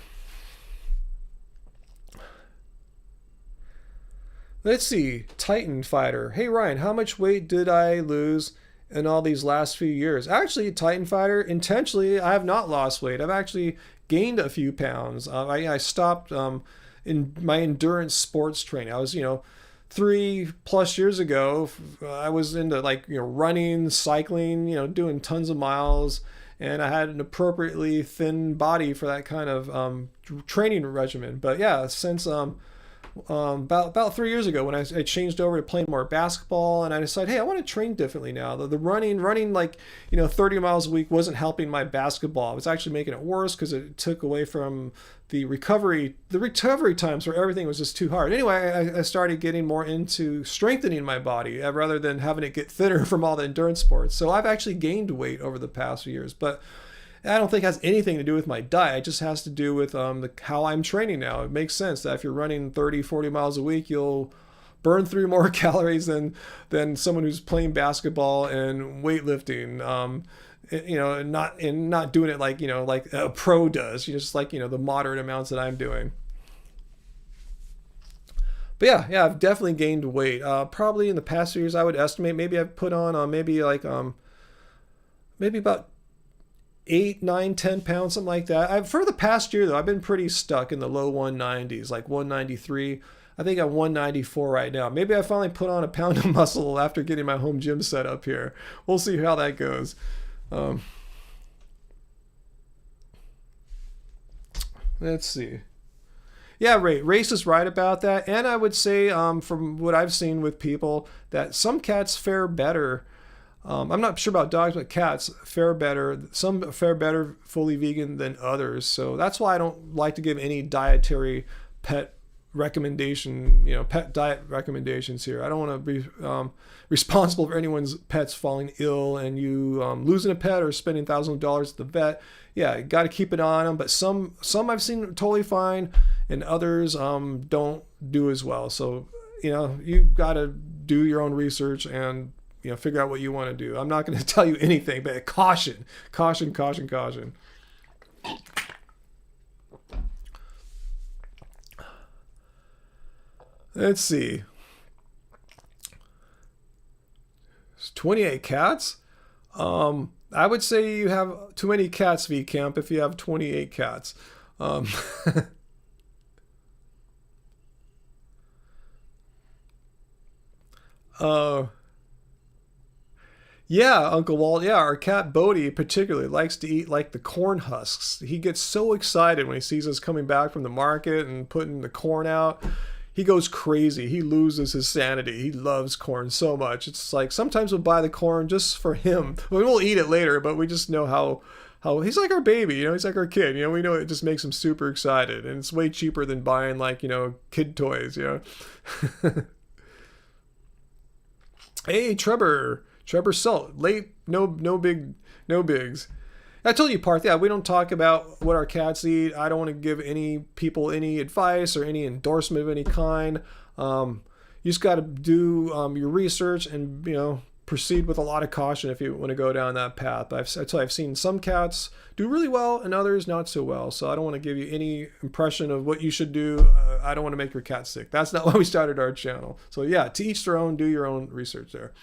Let's see. Titan Fighter. Hey Ryan, how much weight did I lose in all these last few years? Actually, Titan Fighter, intentionally, I have not lost weight. I've actually gained a few pounds. I stopped in my endurance sports training. I was, 3+ years ago, I was into running, cycling, doing tons of miles, and I had an appropriately thin body for that kind of training regimen. But yeah, since about 3 years ago when I changed over to playing more basketball, and I decided, hey, I want to train differently now. The running 30 miles a week wasn't helping my basketball. It was actually making it worse because it took away from the recovery times where everything was just too hard. Anyway, I started getting more into strengthening my body rather than having it get thinner from all the endurance sports. So I've actually gained weight over the past few years, but I don't think it has anything to do with my diet. It just has to do with how I'm training now. It makes sense that if you're running 30, 40 miles a week, you'll burn through more calories than someone who's playing basketball and weightlifting. And not doing it like a pro does. Just the moderate amounts that I'm doing. But yeah, I've definitely gained weight. Probably in the past few years, I would estimate maybe I've put on maybe about 8, 9, 10 pounds, something like that. For the past year though, I've been pretty stuck in the low 190s, like 193. I think I'm 194 right now. Maybe I finally put on a pound of muscle after getting my home gym set up here. We'll see how that goes. Let's see. Yeah, Race is right about that. And I would say, from what I've seen with people, that some cats fare better. I'm not sure about dogs, but cats fare better. Some fare better fully vegan than others. So that's why I don't like to give any dietary pet pet diet recommendations here. I don't want to be responsible for anyone's pets falling ill and you losing a pet or spending thousands of dollars at the vet. Yeah, you got to keep it on them. But some I've seen totally fine, and others don't do as well. So you got to do your own research and figure out what you want to do. I'm not going to tell you anything, but caution. Let's see. It's 28 cats. I would say you have too many cats, V Camp, if you have 28 cats. Yeah, Uncle Walt. Yeah, our cat Bodie particularly likes to eat the corn husks. He gets so excited when he sees us coming back from the market and putting the corn out. He goes crazy. He loses his sanity. He loves corn so much. It's sometimes we'll buy the corn just for him. We will eat it later, but we just know how he's like our baby. He's like our kid. We know it just makes him super excited, and it's way cheaper than buying kid toys. Hey, Trevor Salt, late, no bigs. I told you, Parth, yeah, we don't talk about what our cats eat. I don't want to give any people any advice or any endorsement of any kind. You just got to do your research and, proceed with a lot of caution if you want to go down that path. I've seen some cats do really well and others not so well. So I don't want to give you any impression of what you should do. I don't want to make your cat sick. That's not why we started our channel. So yeah, to each their own, do your own research there.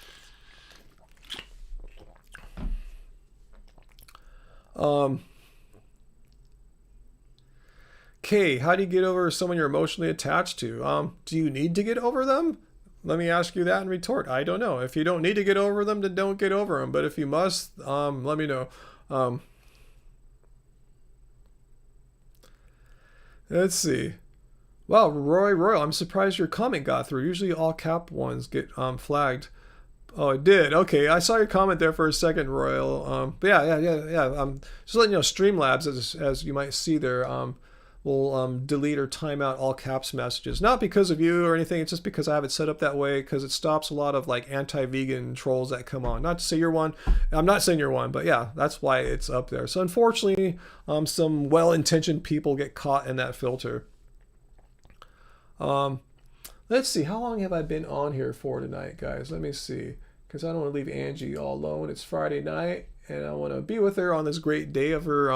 Kay, how do you get over someone you're emotionally attached to? Do you need to get over them? Let me ask you that and retort. I don't know. If you don't need to get over them, then don't get over them. But if you must, let me know. Let's see. Wow, Royal, I'm surprised your comment got through. Usually all cap ones get flagged. Oh, it did. Okay, I saw your comment there for a second, Royal. But yeah. Just letting you know, Streamlabs, as you might see there, will delete or time out all caps messages. Not because of you or anything. It's just because I have it set up that way, because it stops a lot of like anti-vegan trolls that come on. Not to say you're one. I'm not saying you're one, but yeah, that's why it's up there. So unfortunately, some well-intentioned people get caught in that filter. Let's see. How long have I been on here for tonight, guys? Let me see. Because I don't want to leave Angie all alone. It's Friday night, and I want to be with her on this great day of her,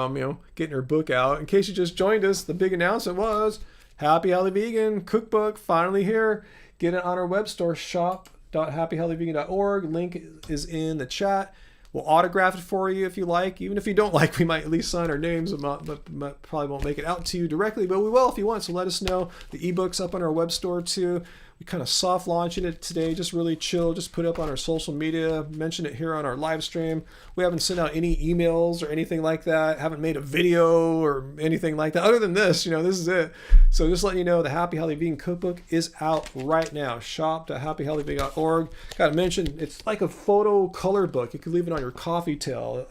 getting her book out. In case you just joined us, the big announcement was Happy Healthy Vegan Cookbook finally here. Get it on our web store, shop.happyhealthyvegan.org. Link is in the chat. We'll autograph it for you if you like. Even if you don't like, we might at least sign our names. Probably won't make it out to you directly, but we will if you want. So let us know. The ebook's up on our web store too. We kind of soft launching it today, just really chill, just put it up on our social media, mention it here on our live stream. We haven't sent out any emails or anything like that, haven't made a video or anything like that. Other than this, this is it. So just letting you know, the Happy Healthy Vegan Cookbook is out right now. Shop.happyhealthyvegan.org. Got to mention, it's like a photo color book. You can leave it on your coffee table.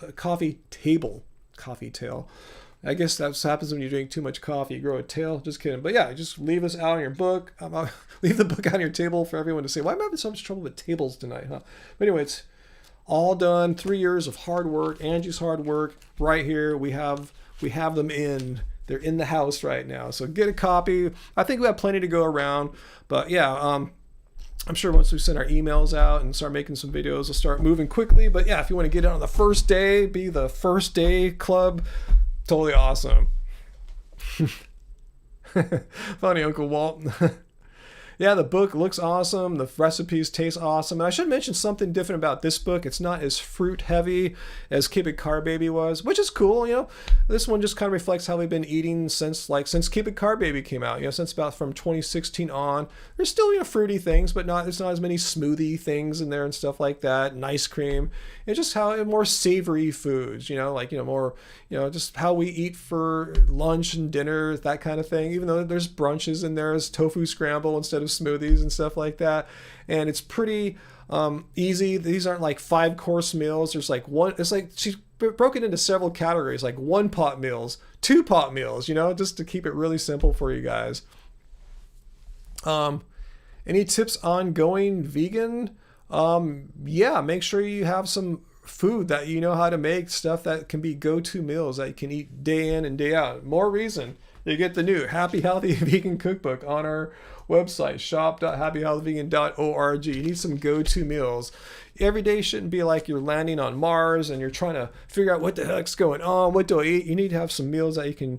I guess that's what happens when you drink too much coffee. You grow a tail. Just kidding. But yeah, just leave this out on your book. Leave the book on your table for everyone to say, why am I having so much trouble with tables tonight, huh? But anyway, it's all done. 3 years of hard work. Angie's hard work right here. We have them in. They're in the house right now. So get a copy. I think we have plenty to go around. But yeah, I'm sure once we send our emails out and start making some videos, we'll start moving quickly. But yeah, if you want to get it on the first day, be the first day club, totally awesome. Funny, Uncle Walt. Yeah, the book looks awesome. The recipes taste awesome. And I should mention something different about this book. It's not as fruit heavy as Keep It Carb Baby was, which is cool. This one just kind of reflects how we've been eating since Keep It Carb Baby came out. Since about from 2016 on. There's still fruity things, but there's not as many smoothie things in there and stuff like that. And ice cream. It's just how more savory foods. More just how we eat for lunch and dinner, that kind of thing. Even though there's brunches in there, there's tofu scramble instead of smoothies and stuff like that. And it's pretty easy. These aren't like 5-course meals. There's like one. It's like she broke it into several categories, like 1-pot meals, 2-pot meals. Just to keep it really simple for you guys. Any tips on going vegan? Yeah, make sure you have some food that you know how to make, stuff that can be go-to meals that you can eat day in and day out. More reason you get the new Happy Healthy Vegan Cookbook on our website, shop.happyhealthyvegan.org. You need some go-to meals. Every day shouldn't be like you're landing on Mars and you're trying to figure out what the heck's going on, what do I eat. You need to have some meals that you can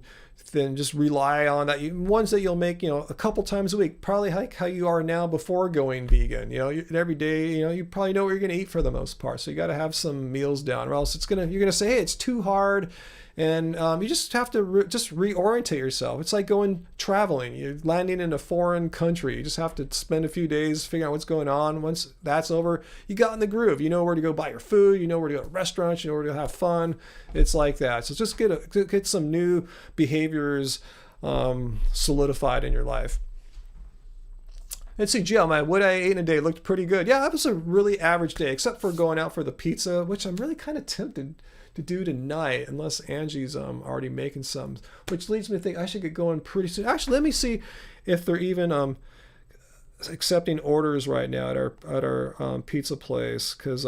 then just rely on, ones that you'll make a couple times a week, probably like how you are now before going vegan. Every day you probably know what you're going to eat for the most part, so you got to have some meals down, or else you're going to say, hey, it's too hard. And you just have to just reorientate yourself. It's like going traveling. You're landing in a foreign country. You just have to spend a few days figuring out what's going on. Once that's over, you got in the groove. You know where to go buy your food. You know where to go to restaurants. You know where to have fun. It's like that. So just get some new behaviors solidified in your life. Let's see, GL, what I ate in a day looked pretty good. Yeah, that was a really average day, except for going out for the pizza, which I'm really kind of tempted to do tonight, unless Angie's already making some, which leads me to think I should get going pretty soon. Actually, let me see if they're even accepting orders right now at our pizza place, because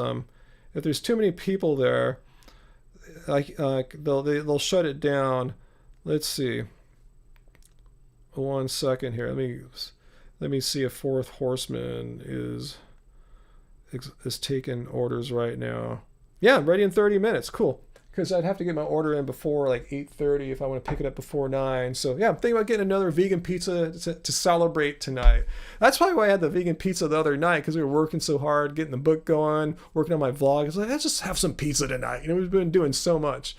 if there's too many people there, they'll shut it down. Let's see. 1 second here. Let me see if Fourth Horseman is is taking orders right now. Yeah, I'm ready in 30 minutes. Cool. Because I'd have to get my order in before like 8:30 if I want to pick it up before 9. So yeah, I'm thinking about getting another vegan pizza to celebrate tonight. That's probably why I had the vegan pizza the other night, because we were working so hard, getting the book going, working on my vlog. I was like, let's just have some pizza tonight. You know, we've been doing so much.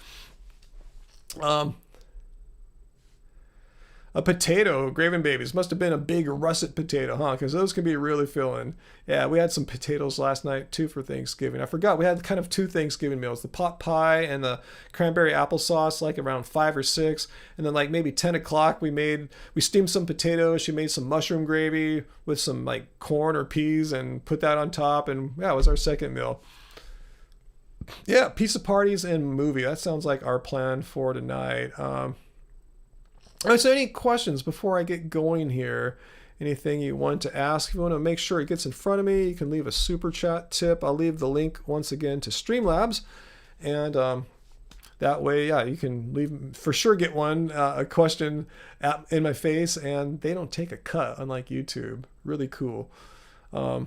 A potato, Graven Babies. Must have been a big russet potato, huh? Because those can be really filling. Yeah, we had some potatoes last night, too, for Thanksgiving. I forgot, we had kind of 2 Thanksgiving meals. The pot pie and the cranberry applesauce, like around 5 or 6. And then like maybe 10 o'clock, we steamed some potatoes. She made some mushroom gravy with some like corn or peas and put that on top. And yeah, it was our second meal. Yeah, pizza parties and movie. That sounds like our plan for tonight. So any questions before I get going here? Anything you want to ask? If you want to make sure it gets in front of me, you can leave a super chat tip. I'll leave the link once again to Streamlabs. And that way, yeah, you can leave, for sure get a question in my face, and they don't take a cut, unlike YouTube. Really cool. So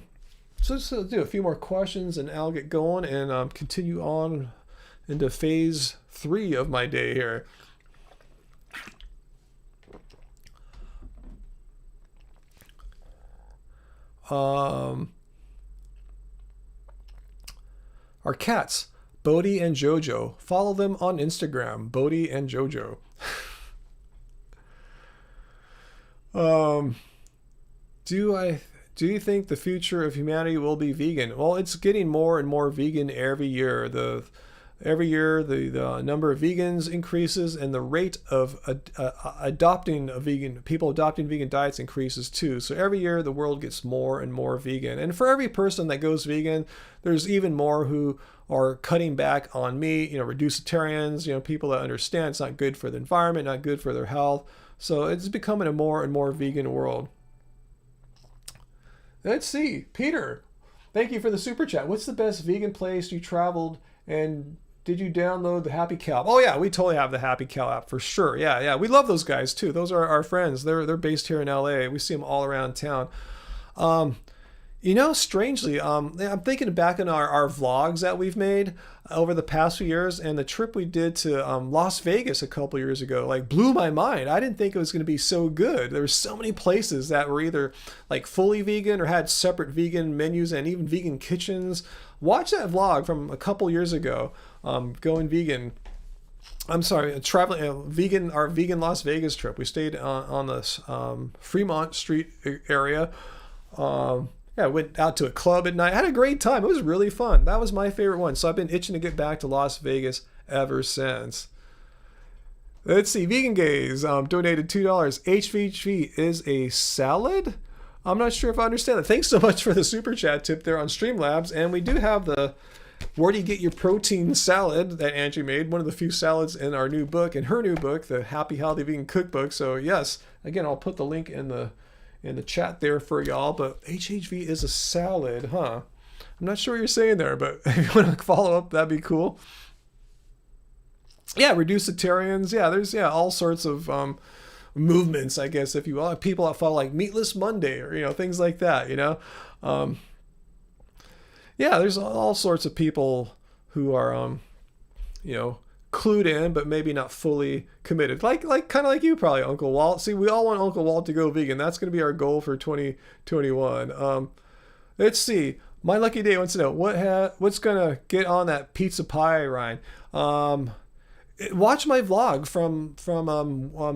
let's do a few more questions and I'll get going and continue on into phase 3 of my day here. Our cats, Bodhi and Jojo. Follow them on Instagram, Bodhi and Jojo. Do you think the future of humanity will be vegan? Well, it's getting more and more vegan every year. Every year, the number of vegans increases, and the rate of people adopting vegan diets increases too. So every year, the world gets more and more vegan. And for every person that goes vegan, there's even more who are cutting back on meat. Reducitarians. People that understand it's not good for the environment, not good for their health. So it's becoming a more and more vegan world. Let's see, Peter. Thank you for the super chat. What's the best vegan place you traveled, and did you download the Happy Cow? Oh yeah, we totally have the Happy Cow app for sure. Yeah, we love those guys too. Those are our friends. They're based here in LA. We see them all around town. Strangely, I'm thinking back on our vlogs that we've made over the past few years, and the trip we did to Las Vegas a couple years ago, like, blew my mind. I didn't think it was going to be so good. There were so many places that were either like fully vegan or had separate vegan menus and even vegan kitchens. Watch that vlog from a couple years ago, going vegan. I'm sorry, traveling vegan. Our vegan Las Vegas trip. We stayed on this Fremont Street area. I went out to a club at night. I had a great time. It was really fun. That was my favorite one. So I've been itching to get back to Las Vegas ever since. Let's see. Vegan Gaze donated $2. HVG is a salad? I'm not sure if I understand that. Thanks so much for the super chat tip there on Streamlabs. And we do have the Where Do You Get Your Protein salad that Angie made. One of the few salads in our new book, in her new book, the Happy Healthy Vegan Cookbook. So yes, again, I'll put the link in the chat there for y'all. But HHV is a salad, huh? I'm not sure what you're saying there, but if you want to follow up, that'd be cool. Yeah, reducitarians. Yeah, there's all sorts of movements, I guess, if you will. People that follow like Meatless Monday or things like that. There's all sorts of people who are clued in, but maybe not fully committed. Like kind of like you probably, Uncle Walt. See, we all want Uncle Walt to go vegan. That's going to be our goal for 2021. Let's see. My Lucky Day wants to know what's going to get on that pizza pie, Ryan. Watch my vlog from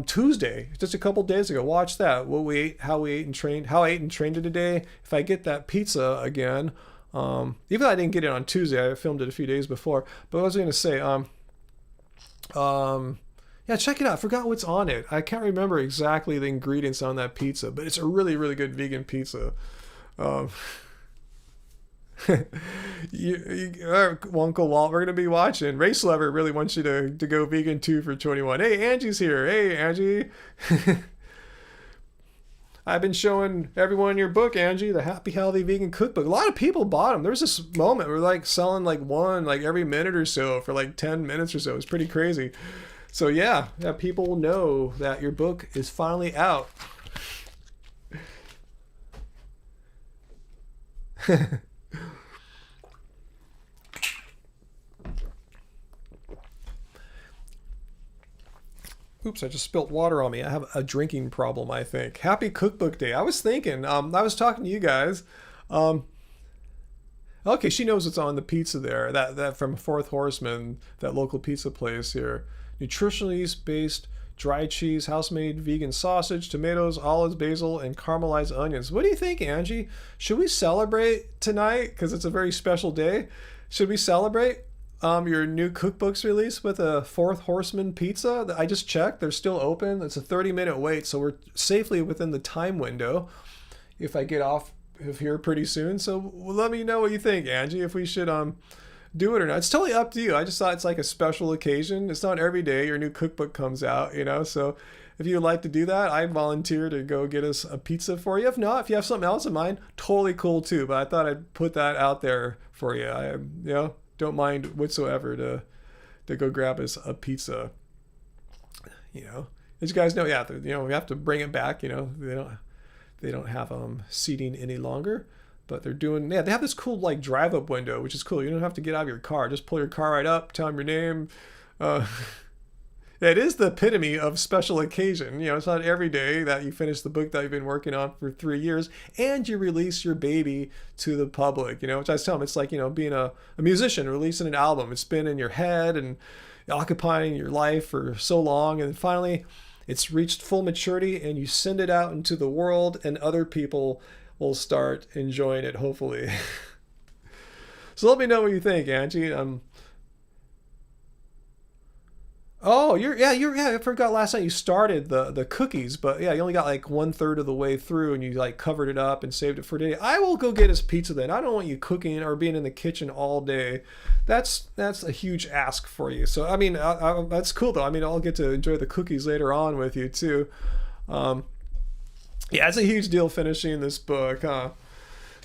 Tuesday, just a couple days ago. Watch that. What we ate, how I ate and trained it today. If I get that pizza again, even though I didn't get it on Tuesday, I filmed it a few days before. But what was I going to say? Check it out. I forgot what's on it. I can't remember exactly the ingredients on that pizza, but it's a really, really good vegan pizza. Uncle Walt, we're going to be watching. Race Lover really wants you to go vegan too for 21. Hey, Angie's here. Hey, Angie. I've been showing everyone your book, Angie, the Happy Healthy Vegan Cookbook. A lot of people bought them. There was this moment where like selling like one like every minute or so for like 10 minutes or so. It's pretty crazy. So yeah, people will know that your book is finally out. Oops, I just spilt water on me. I have a drinking problem, I think. Happy Cookbook Day. I was thinking, I was talking to you guys. Okay, she knows what's on the pizza there. That from Fourth Horseman, that local pizza place here. Nutritionally based dry cheese, house-made vegan sausage, tomatoes, olives, basil, and caramelized onions. What do you think, Angie? Should we celebrate tonight? Because it's a very special day. Should we celebrate your new cookbook's release with a Fourth Horseman pizza? I just checked. They're still open. It's a 30-minute wait, so we're safely within the time window if I get off of here pretty soon. So let me know what you think, Angie, if we should do it or not. It's totally up to you. I just thought it's like a special occasion. It's not every day your new cookbook comes out, you know. So if you'd like to do that, I volunteer to go get us a pizza for you. If not, if you have something else in mind, totally cool too. But I thought I'd put that out there for you. I don't mind whatsoever to go grab us a pizza. You know, as you guys know, yeah, we have to bring it back. You know, they don't have seating any longer, but they have this cool like drive up window, which is cool. You don't have to get out of your car. Just pull your car right up, tell them your name. It is the epitome of special occasion. You know, it's not every day that you finish the book that you've been working on for 3 years and you release your baby to the public, you know, which I was telling them, it's like, you know, being a musician, releasing an album. It's been in your head and occupying your life for so long. And finally, it's reached full maturity and you send it out into the world and other people will start enjoying it, hopefully. So let me know what you think, Angie. Oh, I forgot last night you started the cookies, but yeah, you only got like 1/3 of the way through and you like covered it up and saved it for today. I will go get us pizza then. I don't want you cooking or being in the kitchen all day. That's a huge ask for you. So, I mean, that's cool though. I mean, I'll get to enjoy the cookies later on with you too. Yeah, it's a huge deal finishing this book, huh?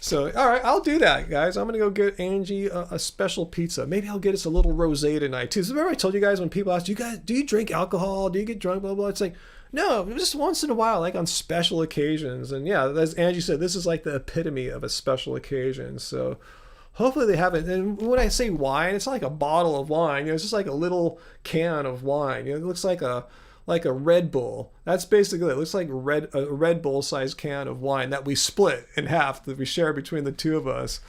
So, all right, I'll do that, guys. I'm going to go get Angie a special pizza. Maybe I'll get us a little rosé tonight, too. So remember I told you guys when people ask, do you drink alcohol? Do you get drunk, blah, blah? It's like, no, just once in a while, like on special occasions. And yeah, as Angie said, this is like the epitome of a special occasion. So hopefully they have it. And when I say wine, it's not like a bottle of wine. You know, it's just like a little can of wine. You know, it looks like a Red Bull. That's basically it. It looks like a Red Bull sized can of wine that we split in half, that we share between the two of us.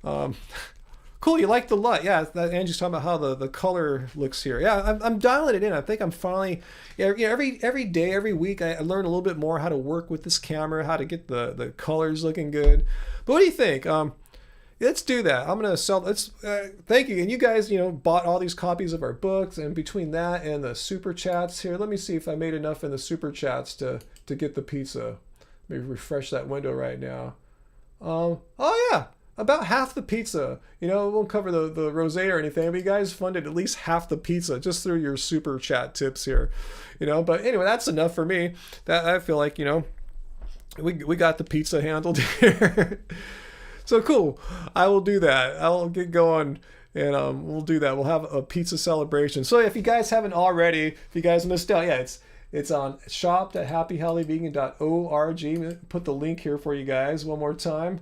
Cool, you like the LUT. Yeah, Angie's talking about how the color looks here. Yeah, I'm dialing it in. I think I'm finally, every day, every week, I learn a little bit more how to work with this camera, how to get the colors looking good. But what do you think? Let's do that. I'm gonna sell. Thank you. And you guys, bought all these copies of our books, and between that and the super chats here, let me see if I made enough in the super chats to get the pizza. Maybe refresh that window right now. Oh yeah, about half the pizza. It won't cover the rosé or anything, but you guys funded at least half the pizza just through your super chat tips here. But anyway, that's enough for me. That I feel like we got the pizza handled here. So cool. I will do that. I'll get going and we'll do that. We'll have a pizza celebration. So if you guys haven't already, if you guys missed out, yeah, it's on shop.happyhealthyvegan.org. Put the link here for you guys one more time.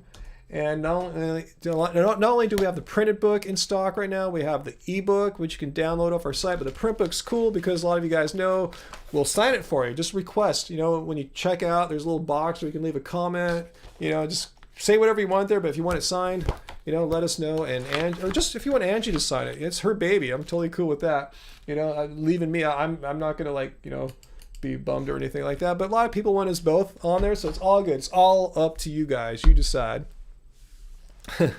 And not only do we have the printed book in stock right now, we have the ebook, which you can download off our site. But the print book's cool because a lot of you guys know we'll sign it for you. Just request. When you check out, there's a little box where you can leave a comment. Just say whatever you want there, but if you want it signed, let us know. Or just if you want Angie to sign it, it's her baby. I'm totally cool with that. Leaving me, I'm not gonna be bummed or anything like that. But a lot of people want us both on there, so it's all good. It's all up to you guys. You decide. All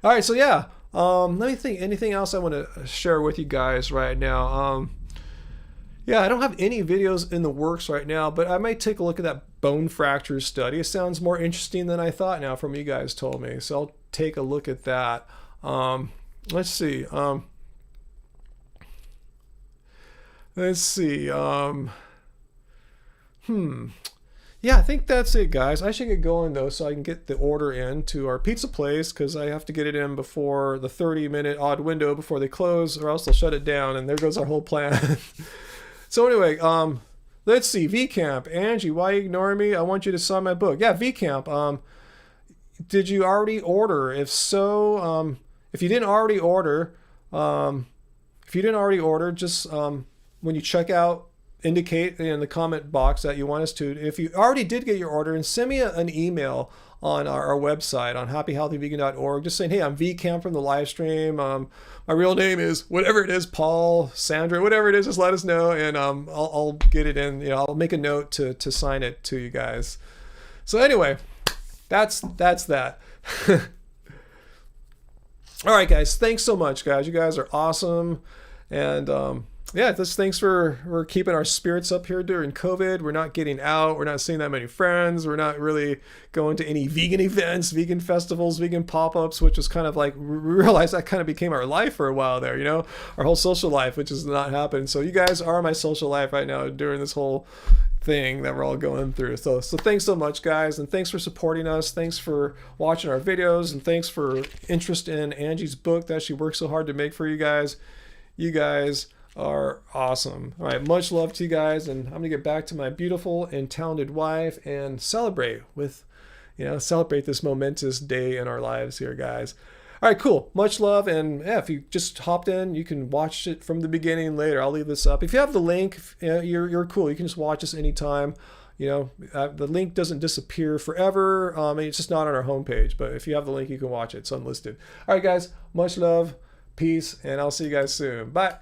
right, so yeah. Let me think. Anything else I want to share with you guys right now? Yeah, I don't have any videos in the works right now, but I might take a look at that bone fracture study. It sounds more interesting than I thought now from you guys told me. So I'll take a look at that. Let's see. Yeah, I think that's it, guys. I should get going, though, so I can get the order in to our pizza place, because I have to get it in before the 30-minute odd window before they close, or else they'll shut it down, and there goes our whole plan. So anyway, let's see. VCamp. Angie, why are you ignoring me? I want you to sign my book. Yeah, VCamp. Did you already order? If so, if you didn't already order, just when you check out, indicate in the comment box that you want us to. If you already did get your order, and send me an email on our website on happyhealthyvegan.org, just saying, hey, I'm VCam from the live stream. My real name is whatever it is, Paul, Sandra, whatever it is, just let us know, and I'll get it in. I'll make a note to sign it to you guys. So anyway, that's that. All right, guys, thanks so much, guys. You guys are awesome, and yeah, just thanks for keeping our spirits up here during COVID. We're not getting out. We're not seeing that many friends. We're not really going to any vegan events, vegan festivals, vegan pop-ups, which is kind of like, we realized that kind of became our life for a while there, our whole social life, which is not happening. So you guys are my social life right now during this whole thing that we're all going through. So thanks so much, guys, and thanks for supporting us. Thanks for watching our videos, and thanks for interest in Angie's book that she worked so hard to make for you guys. You guys are awesome. All right, much love to you guys, and I'm gonna get back to my beautiful and talented wife and celebrate this momentous day in our lives here, guys. All right, cool. Much love, and yeah, if you just hopped in, you can watch it from the beginning later. I'll leave this up. If you have the link, you're cool. You can just watch this anytime. The link doesn't disappear forever. It's just not on our homepage, but if you have the link, you can watch it. It's unlisted. All right, guys, much love, peace, and I'll see you guys soon. Bye.